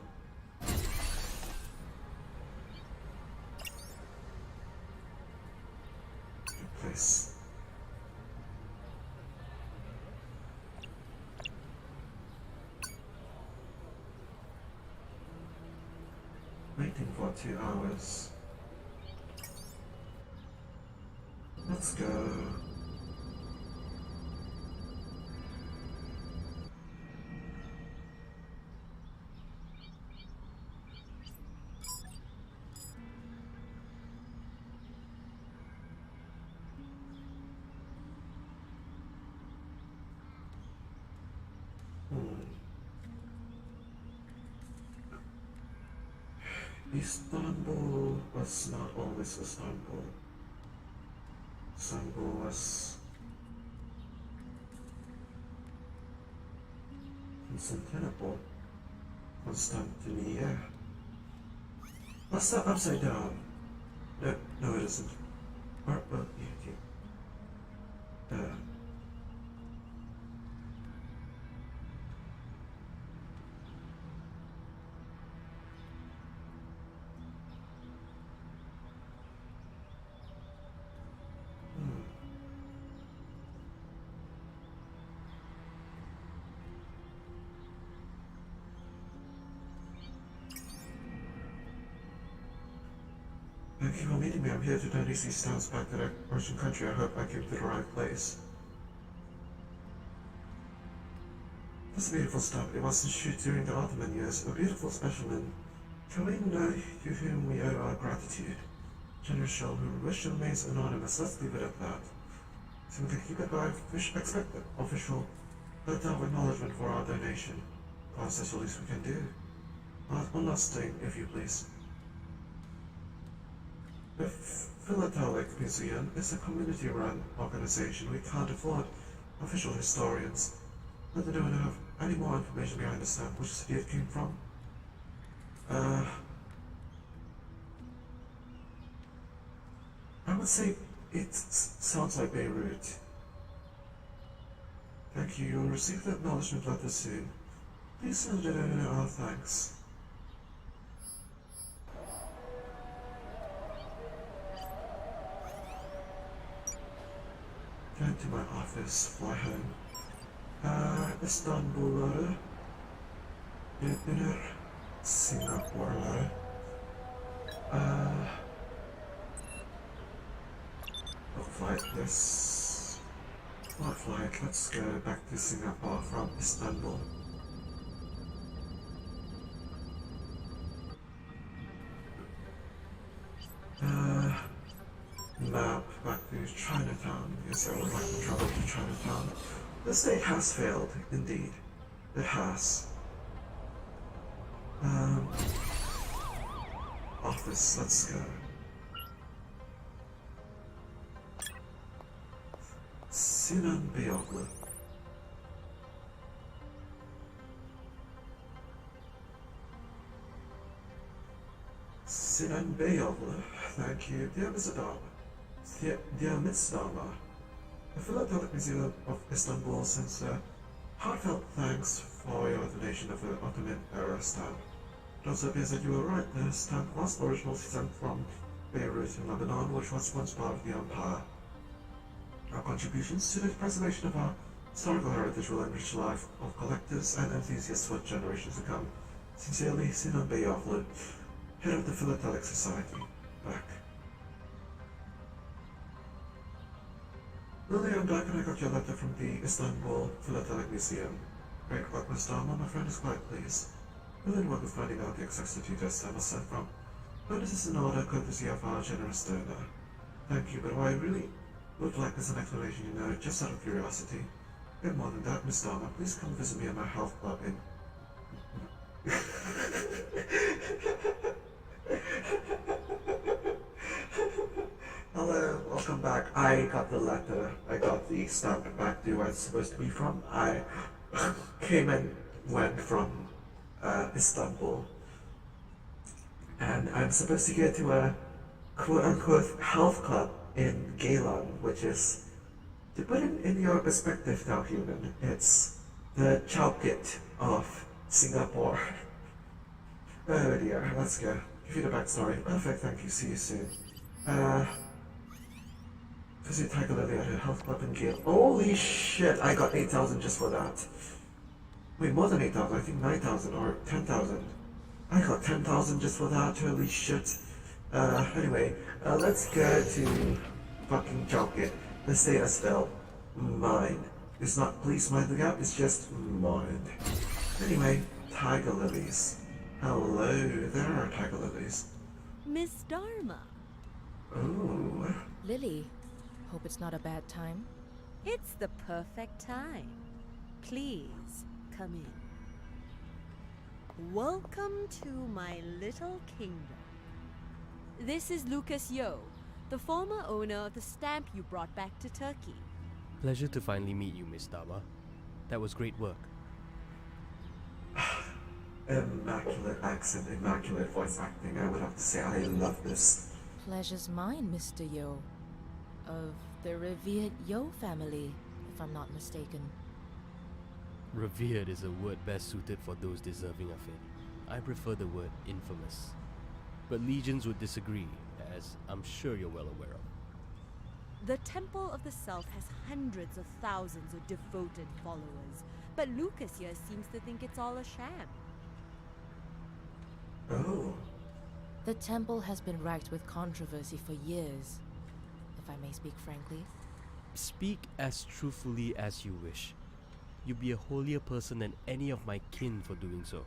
Good place. Waiting for 2 hours. Let's go. Istanbul was not always Istanbul. Istanbul was Constantinople. Constantinople. What's that upside down? No, it isn't. Or, well, yeah. Thank you for meeting me. I'm here to turn these towns back to their Russian country. I hope I came to the right place. That's a beautiful stump. It was issued during the Ottoman years. A beautiful specimen. Can we know to whom we owe our gratitude? Generous soul who wish remains anonymous. Let's leave it at that. So we can keep it by expect the official letter of acknowledgement for our donation. Perhaps that's the least we can do. One last thing, if you please. The Philatelic Museum is a community-run organization. We can't afford official historians. Let the donor have any more information behind the stamp, which city it came from. I would say it sounds like Beirut. Thank you. You'll receive the acknowledgement letter soon. Please send the donor our thanks. Going to my office, fly home. Istanbul, Dinner, Singapore, flight, yes. What flight? Let's go back to Singapore from Istanbul. Map back to Chinatown. Yes, I would like to travel to Chinatown. The state has failed, indeed. It has. Office, let's go. Sinan Beyoğlu. Sinan Beyoğlu. Thank you, dear Mr. Dharma. Dear Miss Dharma. The Philatelic Museum of Istanbul sends heartfelt thanks for your donation of the Ottoman era stamp. It also appears that you were right. The stamp was originally sent from Beirut in Lebanon, which was once part of the empire. Our contributions to the preservation of our historical heritage will enrich the life of collectors and enthusiasts for generations to come. Sincerely, Sinan Beyoğlu, head of the Philatelic Society. Back. Lily, I'm back and I got your letter from the Istanbul Philatelic Museum. Great work, Miss Dharma. My friend is quite pleased. Brilliant work of finding out the exact city that stamp was sent from. But this is an order courtesy of our generous donor. Thank you, but what I really would like is an explanation, you know, just out of curiosity. Bit more than that, Miss Dharma. Please come visit me at my health club in... Hello, welcome back. I got the letter. I got the stamp back to where it's supposed to be from. I came and went from Istanbul. And I'm supposed to get to a quote-unquote health club in Geylang, which is, to put it in your perspective now, human, it's the Chowkit of Singapore. Oh dear, let's go. Give you the backstory. Perfect, thank you, see you soon. Visit Tiger Lily at her health club in Gale. Holy shit, I got 8,000 just for that. Wait, more than 8,000, I think 9,000 or 10,000. I got 10,000 just for that, holy shit. Anyway, let's go to fucking Chowkit. The status fell. Mine. It's not please mind the gap, it's just mine. Anyway, Tiger Lilies. Hello, there are Tiger Lilies. Miss Dharma. Ooh. Lily, hope it's not a bad time. It's the perfect time. Please come in. Welcome to my little kingdom. This is Lucas Yo, the former owner of the stamp you brought back to Turkey. Pleasure to finally meet you, Miss Dama. That was great work. Immaculate accent, immaculate voice acting. I would have to say I love this. Pleasure's mine, Mr. Yo. Of the revered Yo family, if I'm not mistaken. Revered is a word best suited for those deserving of it. I prefer the word infamous. But legions would disagree, as I'm sure you're well aware of. The Temple of the Self has hundreds of thousands of devoted followers, but Lucas here seems to think it's all a sham. Oh. The temple has been racked with controversy for years, if I may speak frankly. Speak as truthfully as you wish. You'd be a holier person than any of my kin for doing so.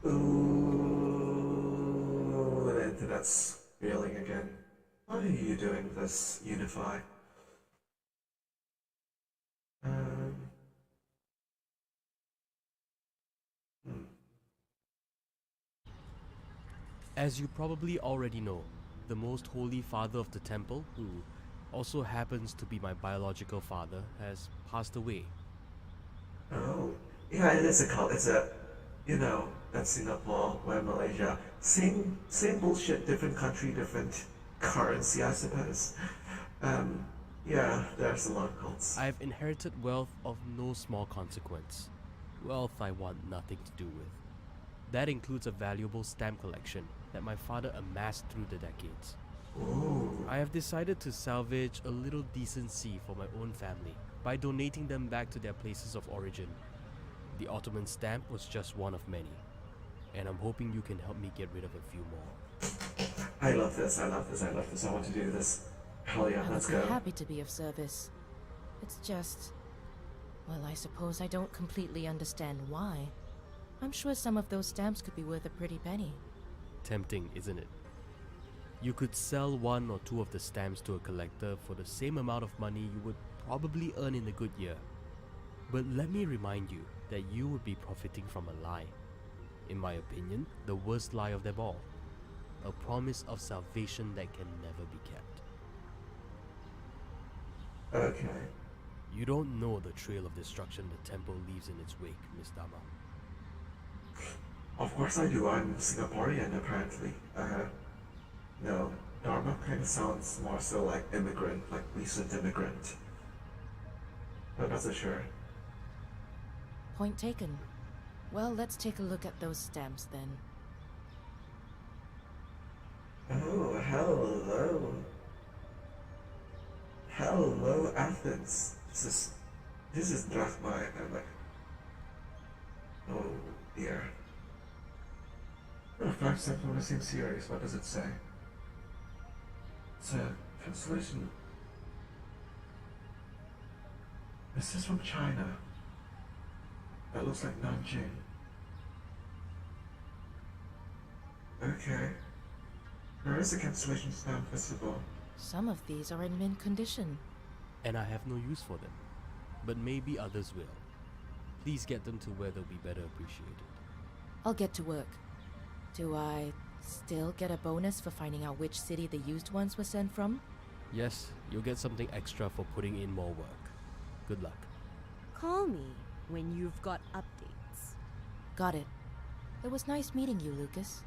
Ooh, the internet's reeling again. Why are you doing this, Unify? Hmm. As you probably already know, the most holy father of the temple, who also happens to be my biological father, has passed away. Oh, yeah, it is a cult. It's a, that's Singapore, where Malaysia. Same bullshit, different country, different currency, I suppose. Yeah, there's a lot of cults. I've inherited wealth of no small consequence. Wealth I want nothing to do with. That includes a valuable stamp collection that my father amassed through the decades. Ooh. I have decided to salvage a little decency for my own family by donating them back to their places of origin. The Ottoman stamp was just one of many, and I'm hoping you can help me get rid of a few more. I love this, I want to do this. Hell yeah, let's I would go. be happy to be of service. It's just... well, I suppose I don't completely understand why. I'm sure some of those stamps could be worth a pretty penny. Tempting, isn't it? You could sell one or two of the stamps to a collector for the same amount of money you would probably earn in a good year. But let me remind you that you would be profiting from a lie. In my opinion, the worst lie of them all. A promise of salvation that can never be kept. Okay. You don't know the trail of destruction the temple leaves in its wake, Miss Dama. Of course I do, I'm Singaporean apparently. No, Dharma kind of sounds more so like immigrant, like recent immigrant. But not so sure. Point taken. Well, let's take a look at those stamps then. Oh, hello. Hello, Athens. This is drachma, and I'm like, oh dear. Oh, 5 steps from the same series, what does it say? It's a translation. This is from China. That looks like Nanjing. Okay. There is a cancellation stamp visible. Some of these are in mint condition. And I have no use for them. But maybe others will. Please get them to where they'll be better appreciated. I'll get to work. Do I still get a bonus for finding out which city the used ones were sent from? Yes, you'll get something extra for putting in more work. Good luck. Call me when you've got updates. Got it. It was nice meeting you, Lucas.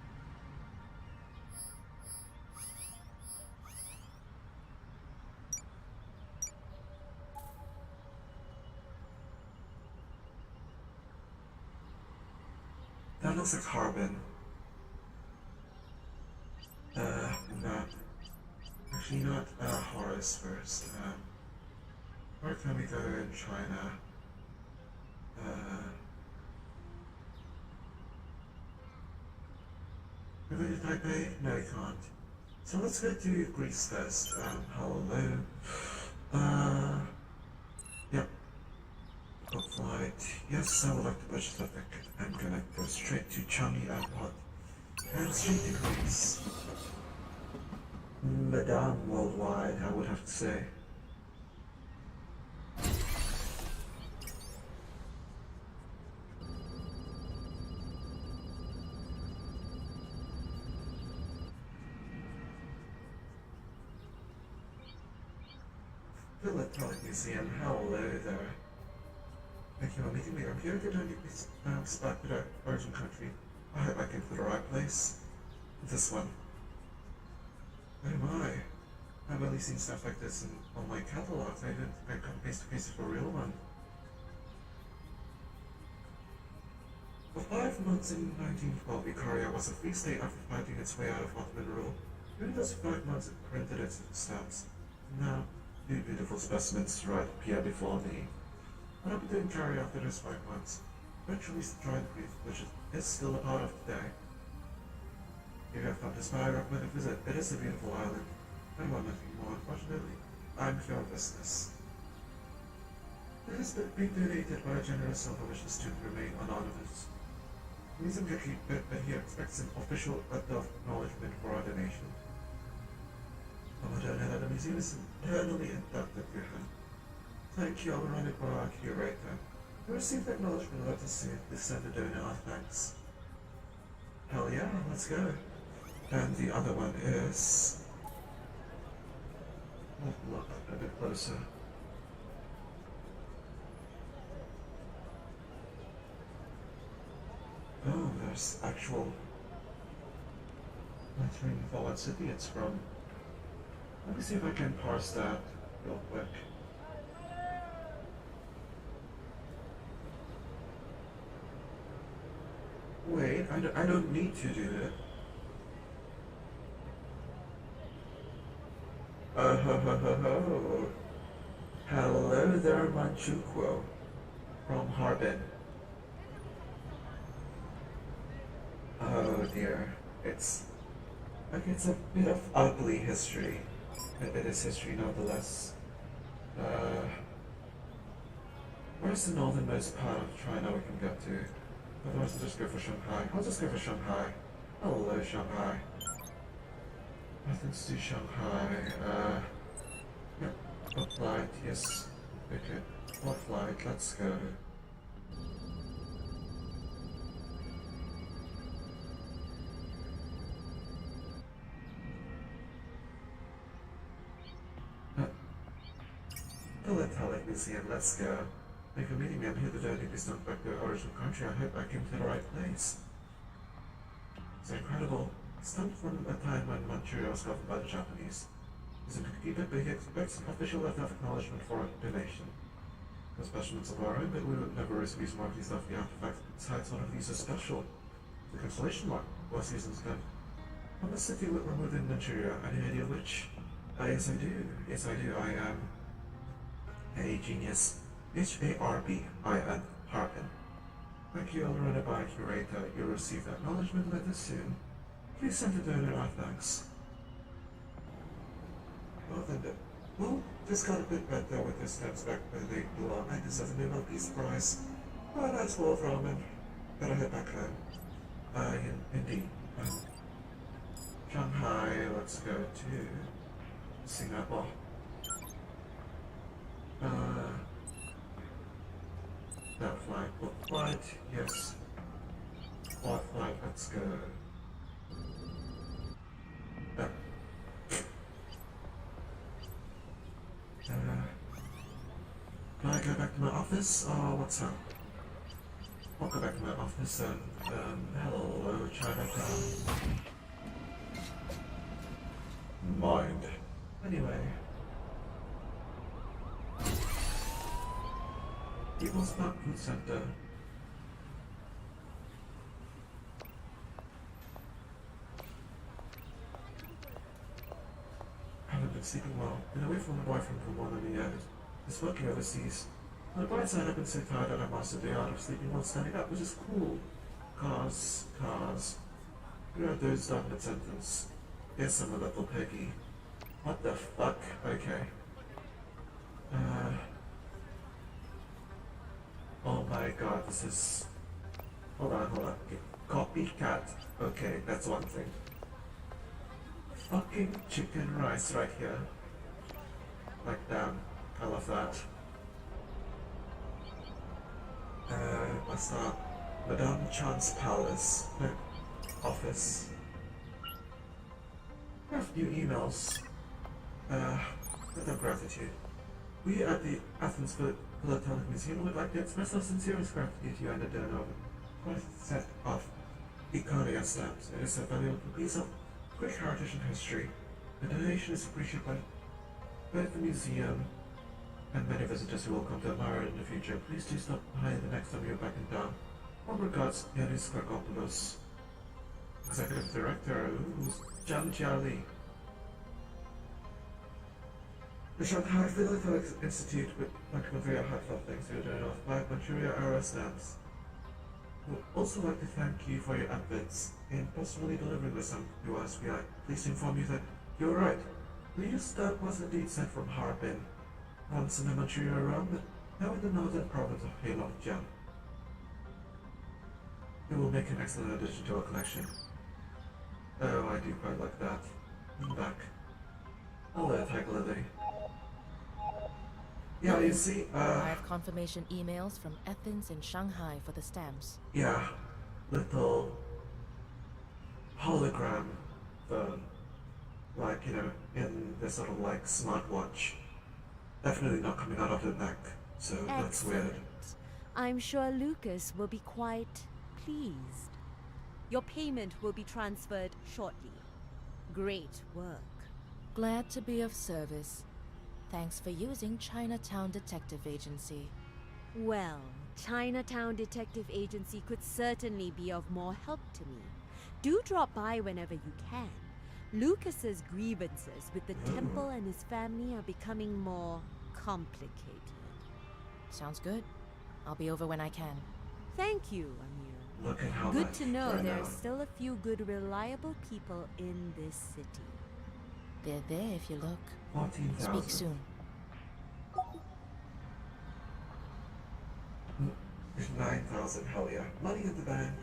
That looks like carbon. Not. Actually, not Horus first. Where can we go in China? Can we go to Taipei? No, we can't. So let's go to Greece first. Hello. Yep. Book flight. Yes, I would like to purchase a ticket. I'm gonna go straight to Changi Airport. And straight to Greece. Madame Worldwide, I would have to say. Philatelic Museum, hello there. Thank you for meeting me. I'm here to tell you this spot to the origin country. I hope I came to the right place. This one. Oh my. I've only seen stuff like this on my catalogs. I didn't think I'd come face to face with a real one. For 5 months in 1912, Icaria was a free state after fighting its way out of Ottoman rule. During those 5 months, it printed its stamps. Now, two beautiful specimens right here before me. What happened to Icaria after those 5 months? Eventually, the dried reef, which is still a part of today. If you have come to Spy, I recommend a visit. It is a beautiful island. I want nothing more, unfortunately. I'm here on business. It has been donated by a generous soul who wishes to remain anonymous. The museum can keep it, but he expects an official acknowledgement for our donation. I'm a donor that the museum is eternally inducted to him. Thank you, I'll run it by our curator. We received acknowledgement letter soon. Please send a donor our thanks. Hell yeah, let's go. And the other one is... Look a bit closer. Oh, there's actual lettering for what city it's from. Let me see if I can parse that real quick. Wait, I don't need to do it. Oh ho ho ho ho. Hello there, Manchukuo from Harbin. Oh dear, it's a bit of ugly history. It is history nonetheless. Where's the northernmost part of China we can get to? Otherwise I'll just go for Shanghai. I'll just go for Shanghai. Hello, Shanghai. Nothing to Shanghai. Yep, what flight? Yes. Okay, what flight? Let's go. Philatelic Museum, let's go. Thank you for meeting me. I'm here to donate this stuff back to the original country. I hope I came to the right place. It's incredible. It stemmed from a time when Manchuria was governed by the Japanese. He's a keep it, but he expects an official letter of acknowledgement for a donation. No specimens of our own, but we would never receive some of these lovely artifacts. Besides, one of these is special. The constellation mark was seasons ago. From the city we removed in Manchuria, any idea which? Yes, I do. Yes, I do. I am a genius. Harbin. Harbin. Thank you, I'll run it by curator. You'll receive the acknowledgement letter soon. Please send a donor our thanks. Well, this got a bit better with the steps back by the Blue 97 Nobel Peace Prize. But that's all from him. Better head back home. Indeed. Shanghai, let's go to Singapore. That flight, what flight? Yes. What flight? Let's go. Can I go back to my office, or what's up? I'll go back to my office and, hello, Chinatown. Mind. Anyway. People's Park Food Center. I haven't been sleeping well. Been away from my boyfriend for more than a year. He's working overseas. On the bright side, I've been so tired that I mastered the art of sleeping while standing up, which is cool. Cars. You know those down mid-sentence. Yes, I'm a little piggy. What the fuck? Okay. Oh my god, this is... Hold on. Okay. Copycat. Okay, that's one thing. Fucking chicken rice right here. Like, damn. I love that. What's that? Madame Chan's palace. No. Office. I have new emails. With no gratitude. We at the Athens Philatelic Museum would like to express our sincerest gratitude to you and the donor of a set of Iconia stamps. It is a valuable piece of Greek heritage and history. The donation is appreciated by both the museum and many visitors who will come to admire it in the future. Please do stop by the next time you're back in town. Warm regards, Yanis Krakopoulos, Executive Director, Jan Charlie. The Shanghai Philatelic Institute would like to convey our heartfelt thanks to you doing off by Manchuria era stamps. We would also like to thank you for your efforts in personally delivering the stamp to us. We are pleased to inform you that you're right. The used stamp was indeed sent from Harbin, once in the Manchuria realm, but now in the northern province of Heilongjiang. It will make an excellent addition to our collection. Oh, I do quite like that. I'm back. Hello, Tiger Lily. Yeah, you see, I have confirmation emails from Athens and Shanghai for the stamps. yeah, little hologram phone, like, you know, in this sort of like smartwatch. Definitely not coming out of the neck, so that's weird. Excellent. I'm sure Lucas will be quite pleased. Your payment will be transferred shortly. Great work. Glad to be of service. Thanks for using Chinatown Detective Agency. Well, Chinatown Detective Agency could certainly be of more help to me. Do drop by whenever you can. Lucas's grievances with the temple and his family are becoming more complicated. Sounds good. I'll be over when I can. Thank you, Amir. Look at how Good much to know right there now. are still a few good, reliable people in this city. They're there if you look. 14,000. Speak soon. 9,000, hell yeah. Money in the bank.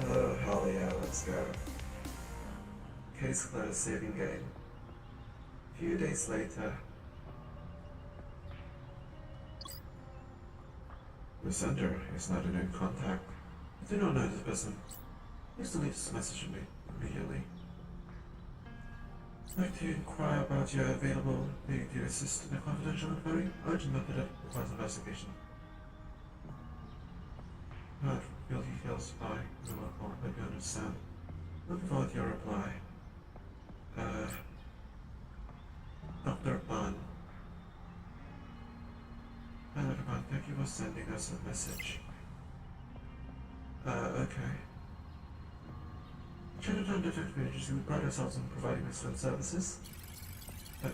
Oh, hell yeah, let's go. Case closed, saving game. Few days later. The sender is not in contact. I do not know this person. Please leave this message to me immediately. I'd like to inquire about your availability to assist in a confidential and very urgent method that requires investigation. I've real details by the report, hope you understand. Looking forward to your reply. Dr. Ban. Hi, Dr. Ban, thank you for sending us a message. Okay. Chinatown Detective Agency, we pride ourselves on providing excellent services. But...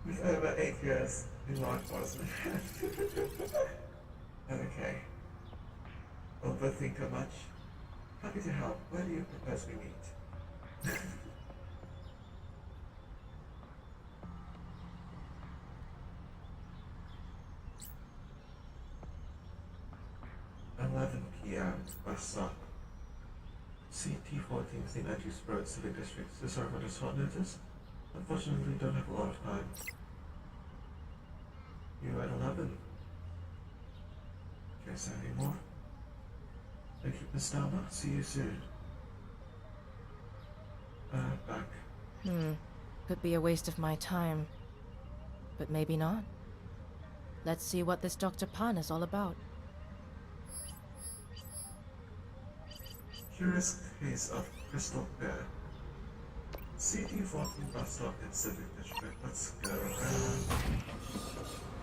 With over 8 years in law enforcement. Okay. Overthinker much? Happy to help. Where do you propose we meet? 11 p.m. bus stop. CT14 St. Andrew's Road, Civic District. So sorry for this short notice. Unfortunately, we don't have a lot of time. You at 11? Can't say any more. Thank you, Miss Dama. See you soon. Back. Could be a waste of my time. But maybe not. Let's see what this Dr. Pan is all about. Curious case of crystal bear. CT14 bus stop in Civic District. Let's go.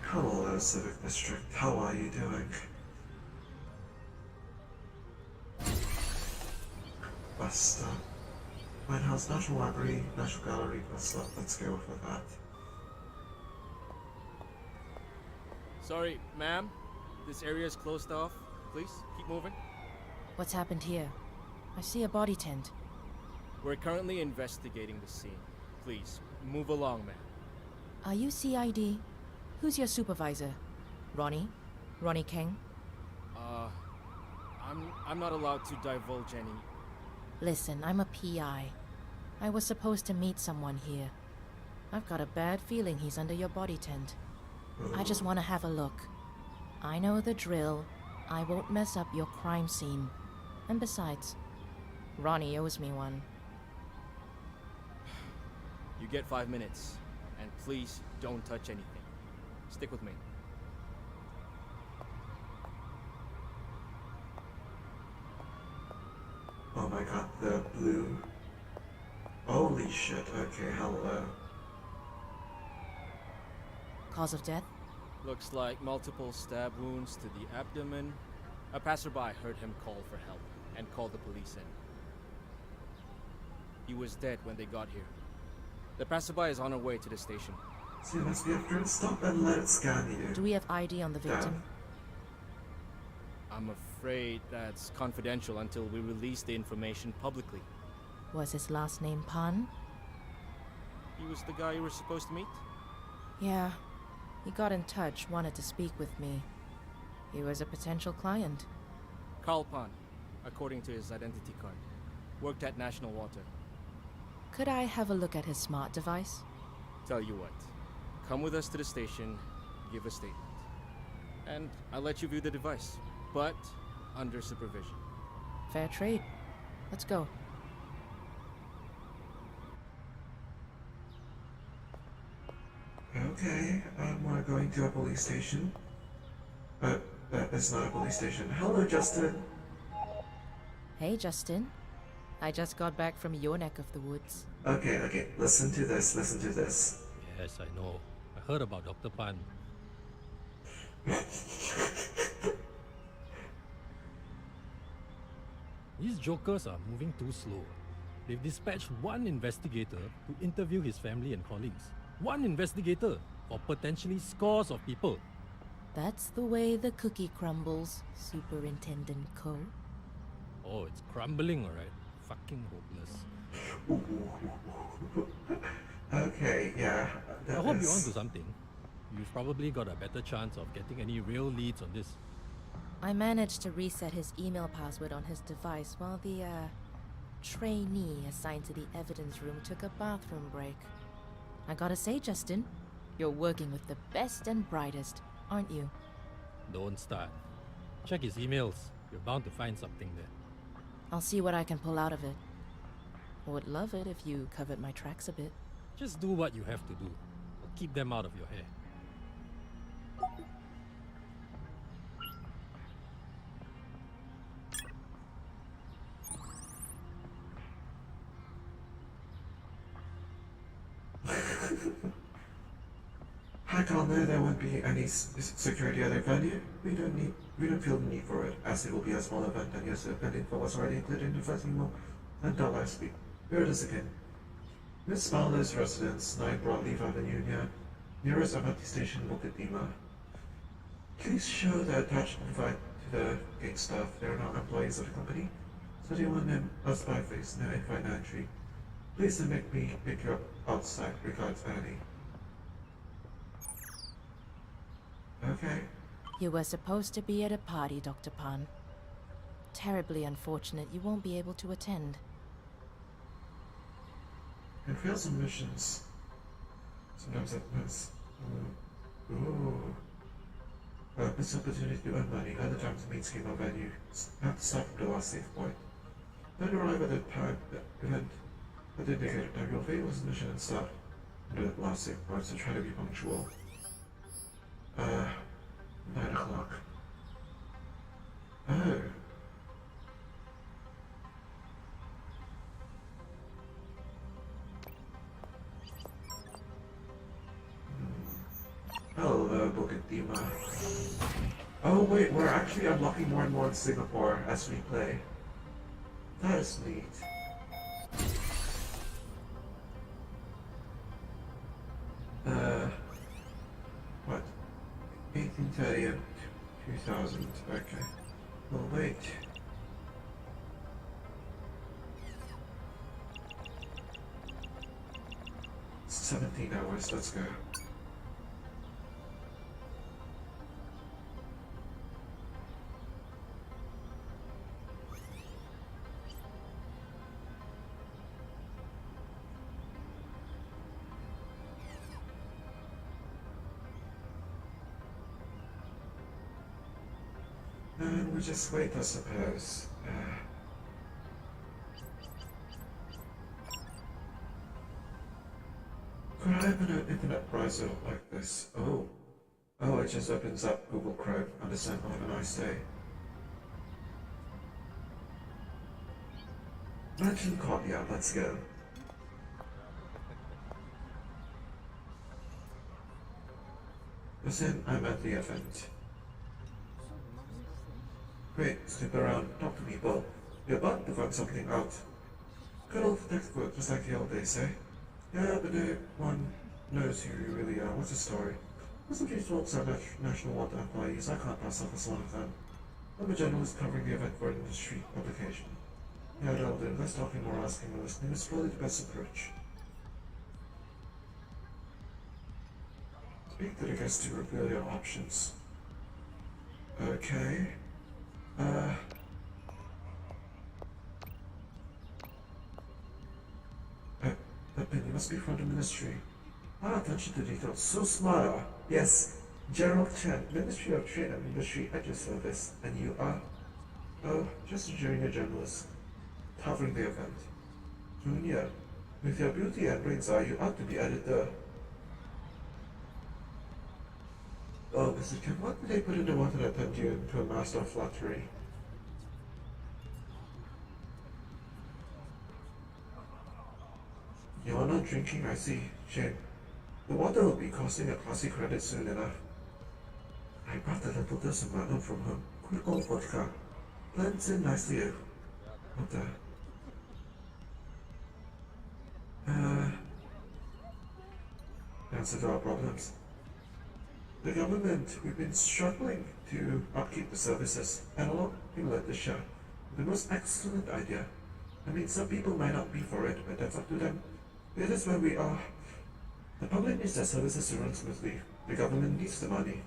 Hello, Civic District. How are you doing? Bus stop. White House National Library, National Gallery, bus stop. Let's go for that. Sorry, ma'am. This area is closed off. Please, keep moving. What's happened here? I see a body tent. We're currently investigating the scene. Please, move along, ma'am. Are you CID? Who's your supervisor? Ronnie? Ronnie King? I'm not allowed to divulge any. Listen, I'm a PI. I was supposed to meet someone here. I've got a bad feeling he's under your body tent. I just want to have a look. I know the drill. I won't mess up your crime scene. And besides, Ronnie owes me one. You get 5 minutes, and please don't touch anything. Stick with me. Oh my god, the blue. Holy shit, okay, hello. Cause of death? Looks like multiple stab wounds to the abdomen. A passerby heard him call for help and called the police in. He was dead when they got here. The passerby is on her way to the station. So you must be after it. Stop and let it scan you. Do we have ID on the victim? I'm afraid that's confidential until we release the information publicly. Was his last name Pan? He was the guy you were supposed to meet? Yeah. He got in touch, wanted to speak with me. He was a potential client. Carl Pan, according to his identity card. Worked at National Water. Could I have a look at his smart device? Tell you what, come with us to the station, give a statement. And I'll let you view the device, but under supervision. Fair trade. Let's go. Okay, we're going to a police station. But that is not a police station. Hello, Justin. Hey, Justin. I just got back from your neck of the woods. Okay, listen to this, listen to this. Yes, I know. I heard about Dr. Pan. These jokers are moving too slow. They've dispatched one investigator to interview his family and colleagues. One investigator for potentially scores of people. That's the way the cookie crumbles, Superintendent Co. Oh, it's crumbling, alright. Fucking hopeless. Okay, yeah. I hope you're onto something. You've probably got a better chance of getting any real leads on this. I managed to reset his email password on his device while the, trainee assigned to the evidence room took a bathroom break. I gotta say, Justin, you're working with the best and brightest, aren't you? Don't start. Check his emails. You're bound to find something there. I'll see what I can pull out of it. Would love it if you covered my tracks a bit. Just do what you have to do. Keep them out of your hair. I don't know there won't be any security at the venue. We don't feel the need for it, as it will be a small event and your event info was already included in the first email and live speak. Here it is again. Miss Smiler's residence, 9 Broadleaf Avenue, nearest MRT station, Mukadima. Please show the attached invite to the gate staff. They are not employees of the company, so they want them as by face, no invite, no entry. Please don't make me pick you up outside. Regards, Annie. Okay. You were supposed to be at a party, Dr. Pan. Terribly unfortunate you won't be able to attend. And fail some missions. Sometimes that means... Ooh. Missed opportunity to earn money. Other times it means game of venue. Have to start from the last save point. Then arrive at the time, the event. At the indicated time, your fate was the mission and start into the last save point, so try to be punctual. 9 o'clock. Oh. Hello, Bukadima. Oh wait, we're actually unlocking more and more in Singapore as we play. That is neat. What? 1830 and 2000, okay. Well, wait. It's 17 hours, let's go. And we just wait, I suppose. Could I open an internet browser like this? Oh. Oh, it just opens up Google Chrome. Understand, have a nice day. Mansion caught, yeah, let's go. Listen, I'm at the event. Great, snoop around, talk to people. You're about to find something out. Good old textbook, just like the old days, eh? Yeah, but no one knows who you really are. What's the story? Most of these folks are National Water employees. I can't pass off as one of them. I'm a journalist covering the event for an industry publication. Yeah, that'll do. Less talking, more asking, and listening is probably the best approach. Speak to the guests to reveal your options. Okay. Pepin, you must be from the ministry. Ah, attention to detail. So smart. Yes. Gerald Chen, Ministry of Trade and Industry at your service. And you are? Oh, just a junior journalist. Covering the event. Junior, with your beauty and brains eye, you ought to be editor. Oh, Mr. Kim, what did they put in the water that turned you into a master of flattery? You're not drinking, I see. Shame. The water will be costing a classy credit soon enough. I brought a little dose of magnum from home. Good old vodka. Blends in nicely. What the? Answer to our problems. The government, we've been struggling to upkeep the services, and a lot of people at the show. The most excellent idea. I mean, some people might not be for it, but that's up to them. It is where we are. The public needs their services to run smoothly. The government needs the money.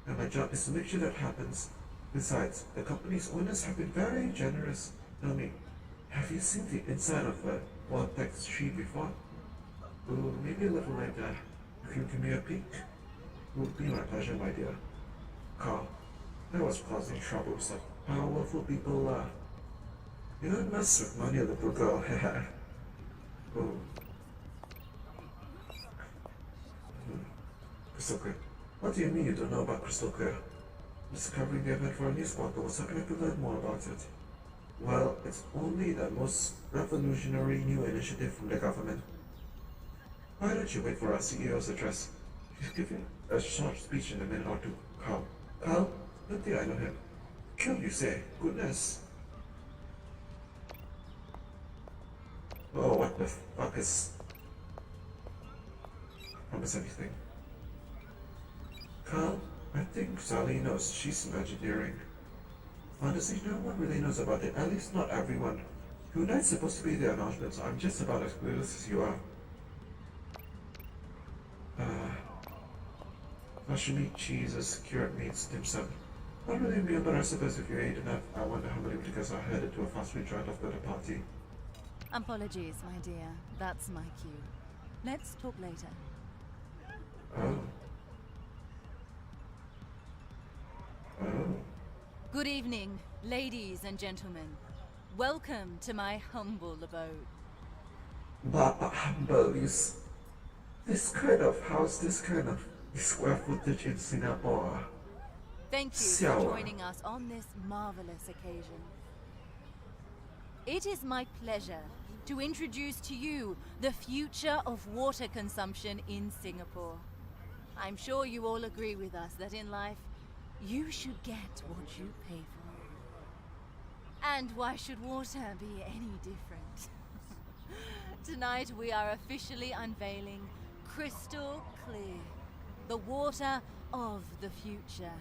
And my job is to make sure that happens. Besides, the company's owners have been very generous. Tell me, have you seen the inside of a Vortex tree before? Oh, maybe a little later. If you give me a peek, it would be my pleasure, my dear. Carl, that was causing troubles that powerful people are. You don't mess with money, little girl. Oh. Crystal Clear. What do you mean you don't know about Crystal Clear? Just covering the event for a news portal, so can I could learn more about it? Well, it's only the most revolutionary new initiative from the government. Why don't you wait for our CEO's address? He's giving a short speech in a minute or two. Carl? Carl? Don't think I know him. Kill, you say? Goodness. Oh, what the fuck is... Promise anything. Carl, I think Sally knows. She's Imagineering. Honestly, no one really knows about it. At least not everyone. Tonight's supposed to be the announcement, so I'm just about as clueless as you are. Sashimi, cheeses, cured meats, dim sum. Not really a meal, but I suppose if you ate enough, I wonder how many because I headed to a fast food joint after the party. Apologies, my dear. That's my cue. Let's talk later. Oh. Oh. Good evening, ladies and gentlemen. Welcome to my humble abode. But humble is this kind of house, this kind of square footage in Singapore. Thank you for joining us on this marvelous occasion. It is my pleasure to introduce to you the future of water consumption in Singapore. I'm sure you all agree with us that in life, you should get what you pay for. And why should water be any different? Tonight we are officially unveiling Crystal Clear, the water of the future.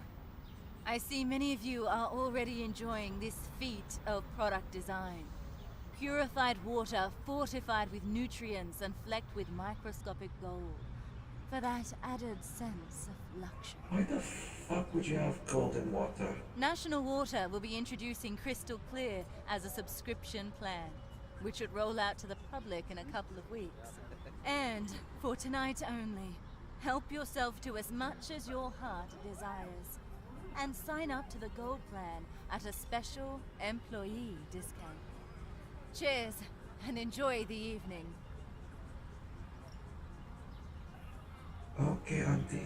I see many of you are already enjoying this feat of product design. Purified water fortified with nutrients and flecked with microscopic gold, for that added sense of luxury. Why the fuck would you have gold in water? National Water will be introducing Crystal Clear as a subscription plan, which should roll out to the public in a couple of weeks. And for tonight only, help yourself to as much as your heart desires. and sign up to the Gold Plan at a special employee discount. Cheers, and enjoy the evening. Okay, Auntie.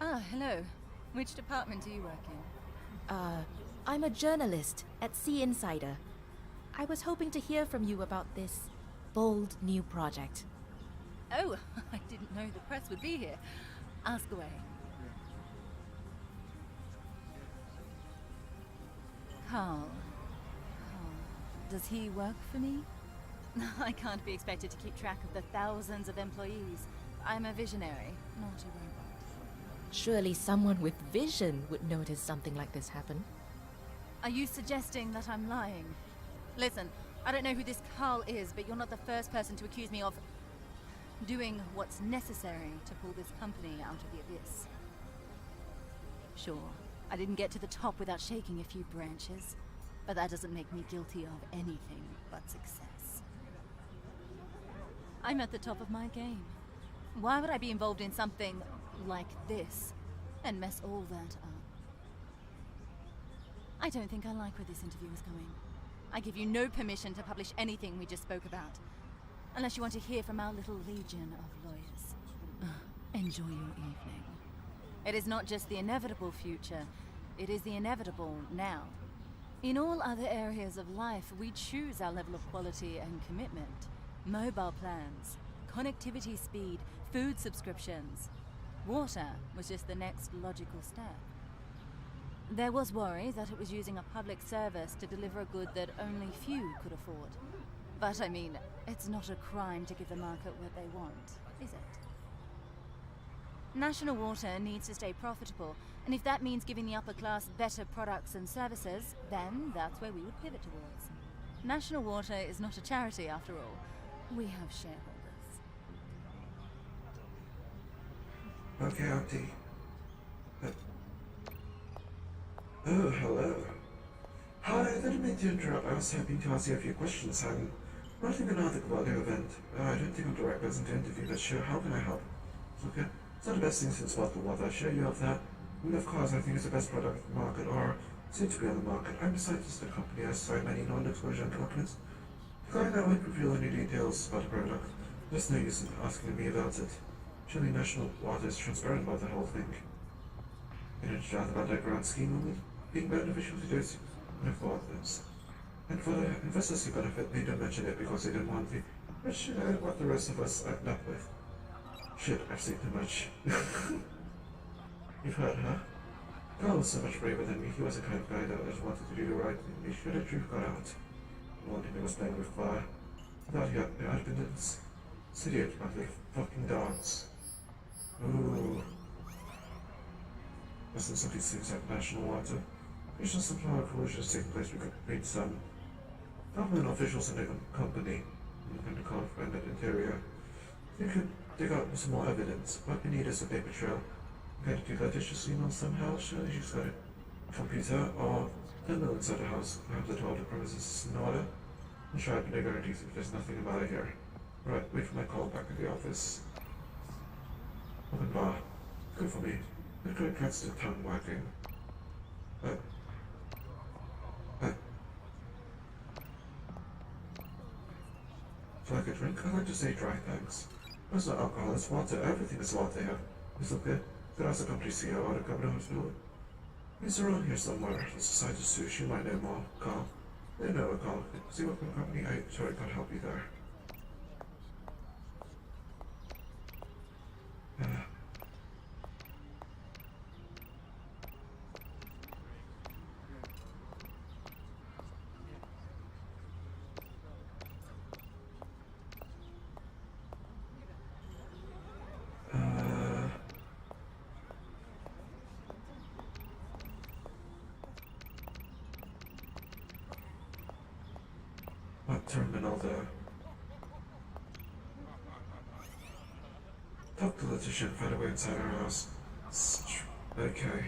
Ah, hello. Which department do you work in? I'm a journalist at Sea Insider. I was hoping to hear from you about this bold new project. Oh, I didn't know the press would be here. Ask away. Carl. Does he work for me? I can't be expected to keep track of the thousands of employees. I'm a visionary, not a robot. Surely someone with vision would notice something like this happen. Are you suggesting that I'm lying? Listen, I don't know who this Carl is, but you're not the first person to accuse me of doing what's necessary to pull this company out of the abyss. Sure, I didn't get to the top without shaking a few branches, but that doesn't make me guilty of anything but success. I'm at the top of my game. Why would I be involved in something like this and mess all that up? I don't think I like where this interview is going. I give you no permission to publish anything we just spoke about, unless you want to hear from our little legion of lawyers. Enjoy your evening. It is not just the inevitable future, it is the inevitable now. In all other areas of life, we choose our level of quality and commitment. Mobile plans, connectivity speed, food subscriptions. Water was just the next logical step. There was worry that it was using a public service to deliver a good that only few could afford. But I mean, it's not a crime to give the market what they want, is it? National Water needs to stay profitable, and if that means giving the upper class better products and services, then that's where we would pivot towards. National Water is not a charity after all. We have shareholders. Okay, Auntie. Oh, hello. Hi, I didn't mean to interrupt. I was hoping to ask you a few questions. I'm writing an article about the event. I don't think I'm the right person to interview, but sure, how can I help? Okay. It's not the best thing since What the Water. Sure, you have that. And of course, I think it's the best product on the market, or soon to be on the market. I'm a scientist at the company. I sign many non-disclosure documents. Client, I won't reveal any details about the product. There's no use in asking me about it. Surely National Water is transparent about the whole thing. You don't chat about that grand scheme of it being beneficial to those who afford this. And for the investors who benefit, they don't mention it because they don't want to. But shit, what the rest of us end up with. Shit, I've seen too much. You've heard, huh? Carl was so much braver than me. He was the kind of guy that just wanted to do the right thing. He should have truth got out. One day he was playing with fire. I thought he had been this idiot about the fucking dogs. Ooh. Listen, something seems like National Water. There's just some power collisions taking place. We could meet some government officials in the company and the friend at Interior. They could dig out some more evidence. What we need is a paper trail. We gotta do that digitally email somehow. Surely she's got a computer or terminal inside the house. Perhaps the toilet premises is in order. I'm sure I can guarantees if there's nothing about it here. Right, wait for my call back at the office. Open bar. Good for me. It could have gets the tongue wagging. If I could drink, I'd like to say dry thanks. It's not alcohol, it's water. Everything is water here. It's okay. Could ask the company CEO or the governor hospital. He's around here somewhere. The society sushi might know more. Carl. They know a Carl. See what company I sorry can't help you there. What terminal there? Talk to Letitia and find a way inside her house. Okay,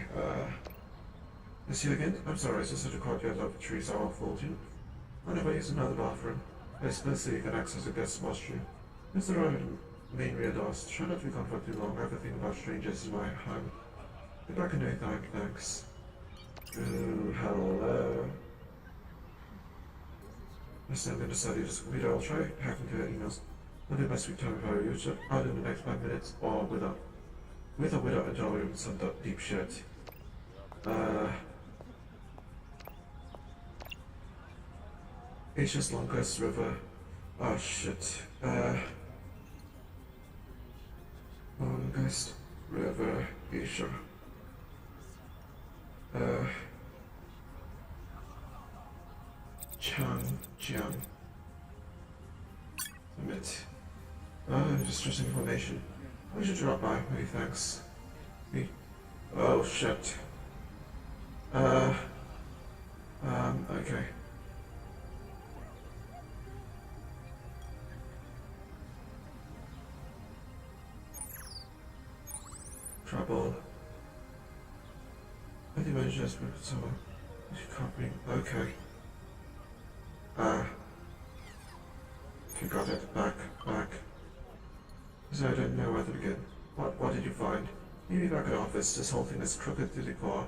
is you again? I'm sorry, it's just such a courtyard of trees are all full. Do you mind if I use another bathroom? I suppose so you can access the guest washroom. It's the right main rear doors. Try not to be gone for too long. Everything about strangers is my home. Get back in no time, thanks. Ooh, hello. Listen, I'm going to study this computer. I'll try hacking to her emails. I'll do my sweet time if I were you. So out in the next 5 minutes, or without a dollar in some deep shit. Asia's longest river. Oh shit. Longest river, Asia. Changjiang. Submit. Distressing information. I should drop by. Maybe thanks. Me. Oh shit. Okay. Trouble. I think I just moved someone. Copying. Okay. Okay, got it. Back. So I don't know where to begin. What did you find? Maybe back at office. This whole thing is crooked to the core.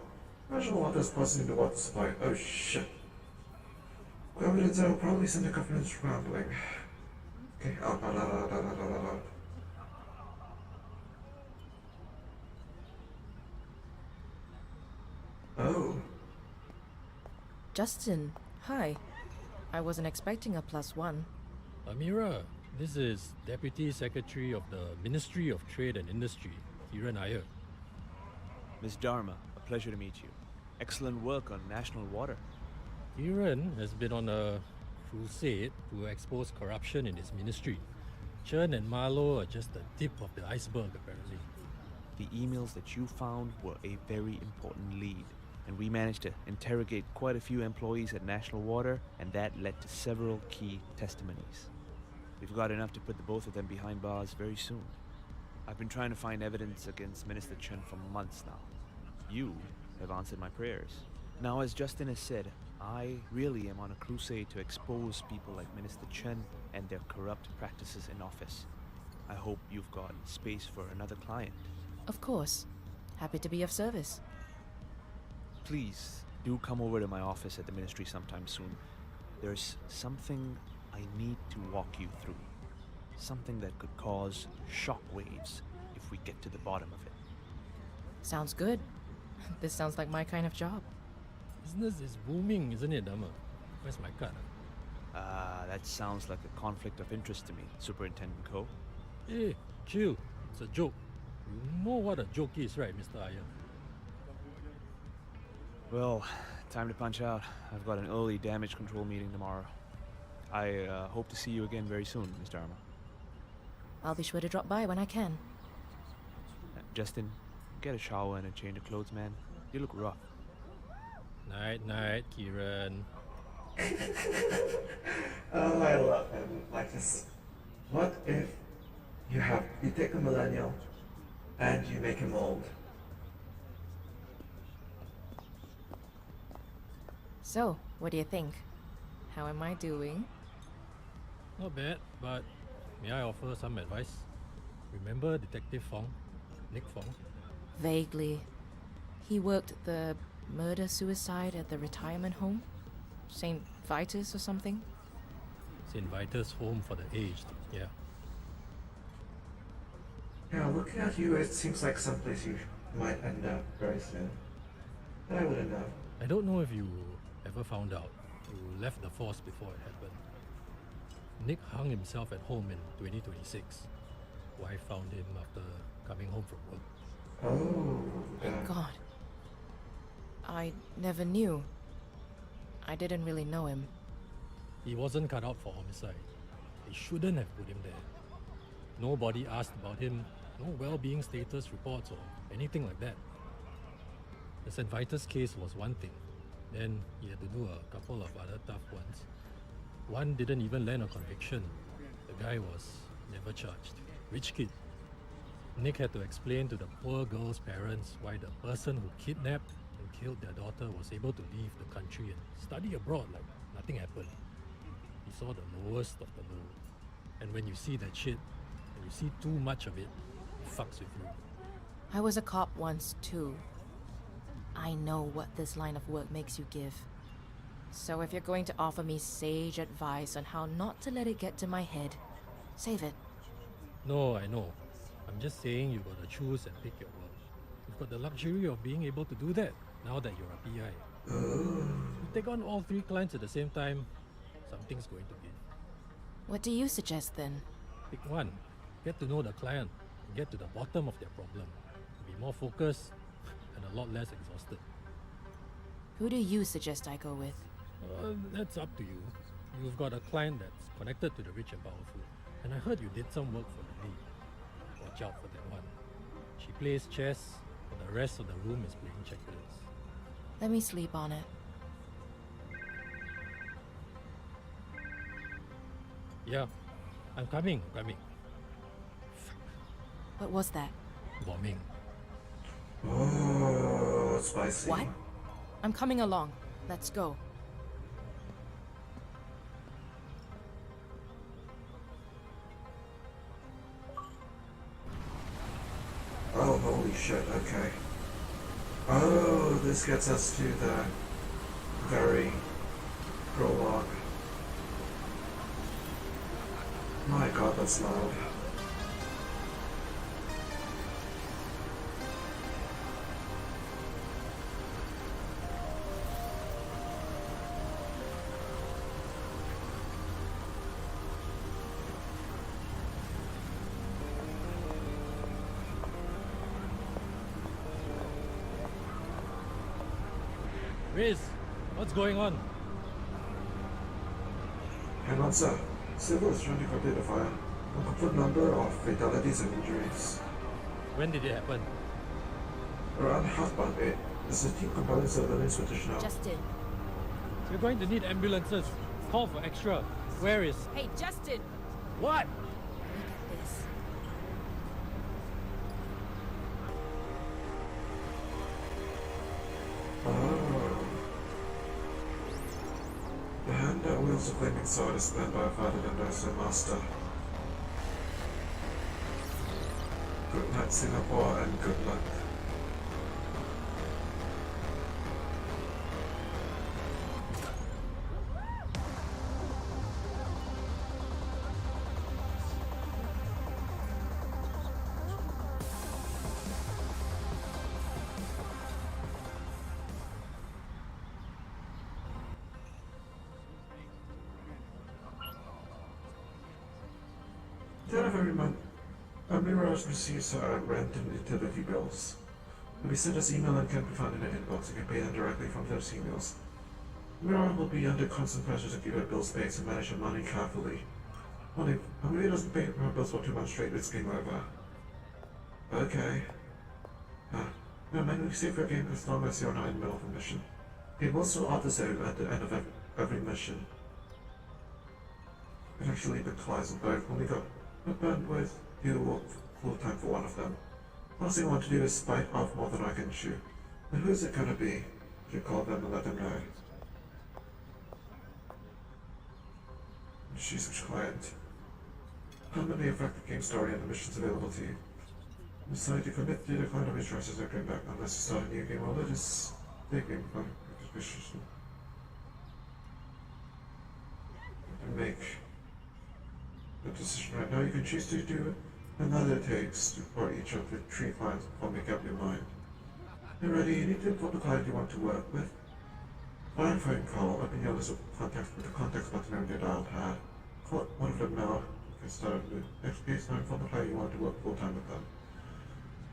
National water is poisoning the water supply. Oh shit. Whoever did that will probably send the government scrambling. Okay, out. Oh. Justin, hi. I wasn't expecting a +1. Amira, this is Deputy Secretary of the Ministry of Trade and Industry, Kiran Iyer. Ms. Dharma, a pleasure to meet you. Excellent work on national water. Kiran has been on a crusade to expose corruption in his ministry. Chen and Marlowe are just the tip of the iceberg, apparently. The emails that you found were a very important lead, and we managed to interrogate quite a few employees at National Water, and that led to several key testimonies. We've got enough to put the both of them behind bars very soon. I've been trying to find evidence against Minister Chen for months now. You have answered my prayers. Now, as Justin has said, I really am on a crusade to expose people like Minister Chen and their corrupt practices in office. I hope you've got space for another client. Of course. Happy to be of service. Please do come over to my office at the ministry sometime soon. There's something I need to walk you through. Something that could cause shockwaves if we get to the bottom of it. Sounds good. This sounds like my kind of job. Business is booming, isn't it, Dhamma? Where's my card? That sounds like a conflict of interest to me, Superintendent Ko. Hey, chill. It's a joke. You know what a joke is, right, Mr. Iyer? Well, time to punch out. I've got an early damage control meeting tomorrow. I hope to see you again very soon, Mr. Arma. I'll be sure to drop by when I can. Justin, get a shower and a change of clothes, man. You look rough. Night, Kiran. Oh, I love him. Like this. What if you take a millennial and you make him old? So, what do you think? How am I doing? Not bad, but may I offer some advice? Remember Detective Fong? Nick Fong? Vaguely. He worked the murder-suicide at the retirement home? St. Vitus or something? St. Vitus Home for the Aged, yeah. Yeah, looking at you, it seems like someplace you might end up very soon. But I wouldn't know. I don't know if you ever found out. You left the force before it happened. Nick hung himself at home in 2026. Wife found him after coming home from work. Oh, yeah. God. I never knew. I didn't really know him. He wasn't cut out for homicide. They shouldn't have put him there. Nobody asked about him, no well-being status reports or anything like that. The St. Vitus case was one thing. Then he had to do a couple of other tough ones. One didn't even land a conviction. The guy was never charged. Rich kid. Nick had to explain to the poor girl's parents why the person who kidnapped and killed their daughter was able to leave the country and study abroad like nothing happened. He saw the lowest of the low. And when you see that shit, and you see too much of it, it fucks with you. I was a cop once too. I know what this line of work makes you give. So if you're going to offer me sage advice on how not to let it get to my head, save it. No, I know. I'm just saying you gotta choose and pick your work. You've got the luxury of being able to do that now that you're a PI. You take on all 3 clients at the same time, something's going to give. What do you suggest then? Pick one. Get to know the client. And get to the bottom of their problem. Be more focused and a lot less exhausted. Who do you suggest I go with? That's up to you. You've got a client that's connected to the rich and powerful. And I heard you did some work for the lead. Watch out for that one. She plays chess, but the rest of the room is playing checkers. Let me sleep on it. Yeah, I'm coming. What was that? Bombing. Oh, spicy. What? I'm coming along. Let's go. Oh, holy shit, okay. Oh, this gets us to the very prologue. My god, that's loud. Riz, what's going on? Hang on, sir. Civil is trying to complete a fire. A complete number of fatalities and injuries. When did it happen? Around 8:30. There's a team compiling surveillance footage now. Justin. You're going to need ambulances. Call for extra. Where is... Hey, Justin! What? Look at this. Oh. The hand that wields the flaming sword is spent by a father and as their master. Good night, Singapore, and good luck. The end of every month, Mirage receives her rent and utility bills. They'll be sent as email and can be found in her inbox. You can pay them directly from those emails. Mirage will be under constant pressure to keep her bills paid and manage her money carefully. Only, Amelia doesn't pay her bills for 2 months straight, it's game over. Okay. No, manually save your game as long as you're not in the middle of a mission. It will still auto-save at the end of every mission. It actually implies on both. Only got a bandwidth, you work full time for one of them. Last thing I want to do is bite off more than I can chew. And who is it gonna be? Should call them and let them know. She's which client? Permanently affect the game story and the missions available to you. Decide to commit to the kind of choices that bring back unless you start a new game. Well, it is taking fun. And make the decision right now. You can choose to do it, and that it takes for each of the 3 clients before make up your mind. You're ready, you need to inform the client you want to work with. Find phone call, open your list of contacts with the context button on your dial pad. Call one of them now. You can start the next case now, inform the client you want to work full time with them.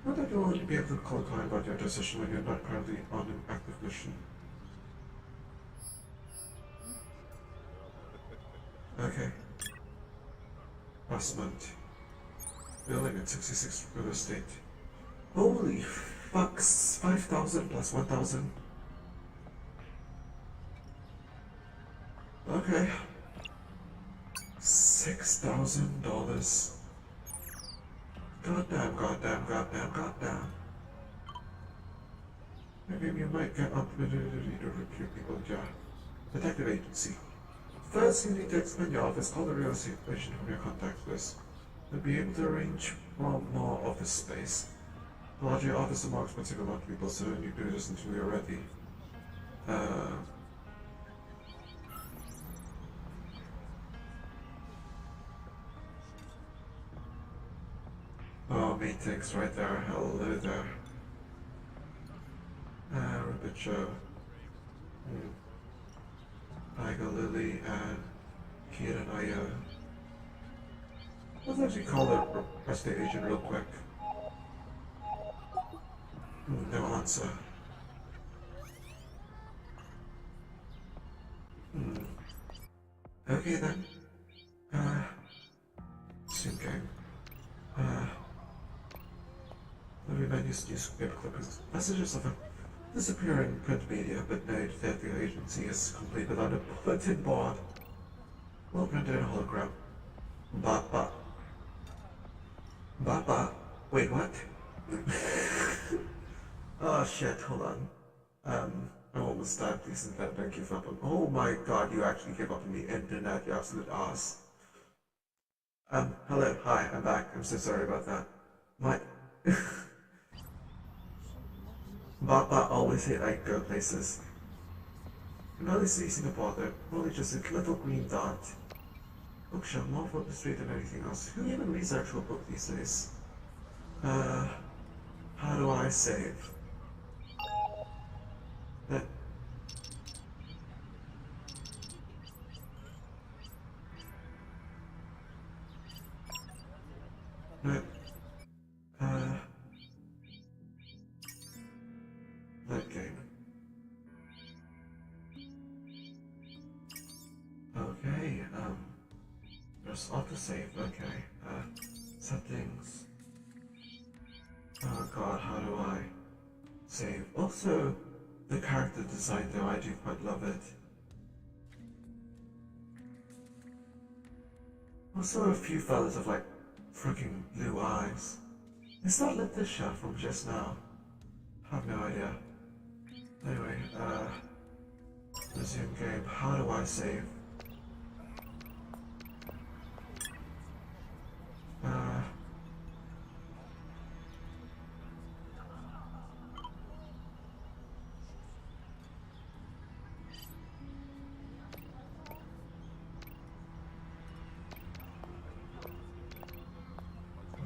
Not that you'll only be able to call a client about your decision when you're not currently on an active mission. Okay. Last month. Building at 66 real estate. Holy fucks, 5,000 plus 1,000. Okay. $6,000. Goddamn. Maybe you might get opportunity to recruit people, yeah. Detective agency. First, you need to expand your office, call the real estate agent from your contact list. You'll be able to arrange for more office space. Roger, your office is more expensive among people, so you do this until you're ready. Oh, meetings right there. Hello there. Rupert Joe. Tiger Lily and Kieran Aya. Let's actually call the estate agent real quick. No answer. Okay then. Soon game. The menus newspaper clippings. Messages of a disappearing print media, but note that the agency is complete without a bulletin board. Well printed in hologram. Ba. Wait, what? Oh shit, hold on. I'm almost done. Please don't give up on. Oh my god, you actually gave up on the internet, you absolute ass. Hello, hi, I'm back. I'm so sorry about that. My. Baba always hate I go places. You can only see Singapore though, only just a little green dot. Bookshelf more for the street than anything else. Who even reads actual book these days? How do I save? That. No. That game. Okay, there's autosave, okay. Settings. Oh god, how do I save? Also, the character design though, I do quite love it. Also, a few fellas have like freaking blue eyes. Is that Letitia from just now? I have no idea. Anyway, resume game. How do I save?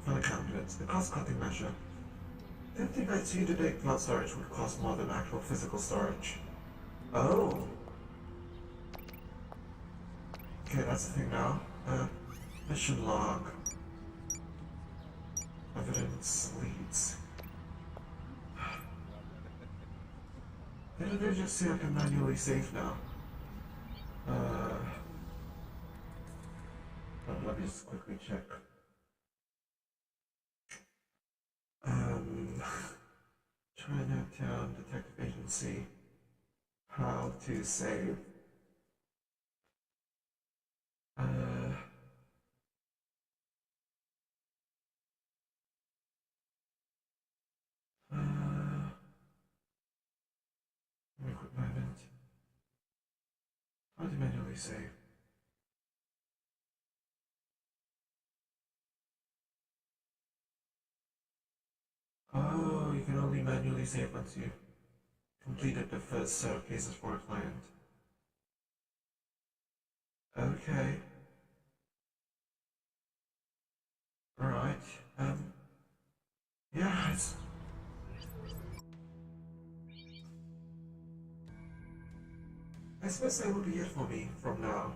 For the candidates, the cost-cutting measure. Didn't think I'd see today cloud storage would cost more than actual physical storage. Oh. Okay, that's the thing now. Mission log. Evidence leads. Didn't they just say I can manually save now? Let me just quickly check. Chinatown Detective Agency. How to save. Give me a quick moment. How to manually save. Oh, you can only manually save once you completed the first set of cases for a client. Okay. Alright. Yeah, it's... I suppose that will be it for me from now.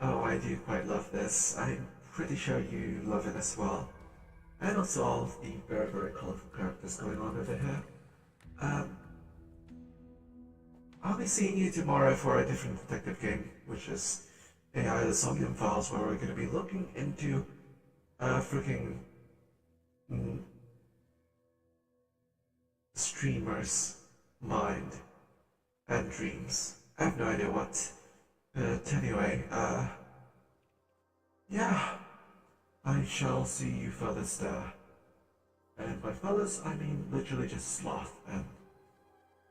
Oh, I do quite love this. I'm pretty sure you love it as well. And also all of the very, very colorful characters going on over here. I'll be seeing you tomorrow for a different detective game, which is AI the Somnium Files, where we're going to be looking into freaking streamers' mind and dreams. I have no idea what. But anyway, yeah, I shall see you fellas there. And by fellas, I mean literally just Sloth and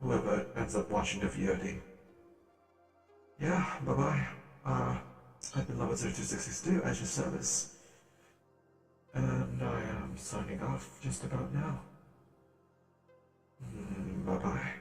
whoever ends up watching the VOD. Yeah, bye-bye. I've been Leva 0262 at your service. And I I'm signing off just about now. Bye bye.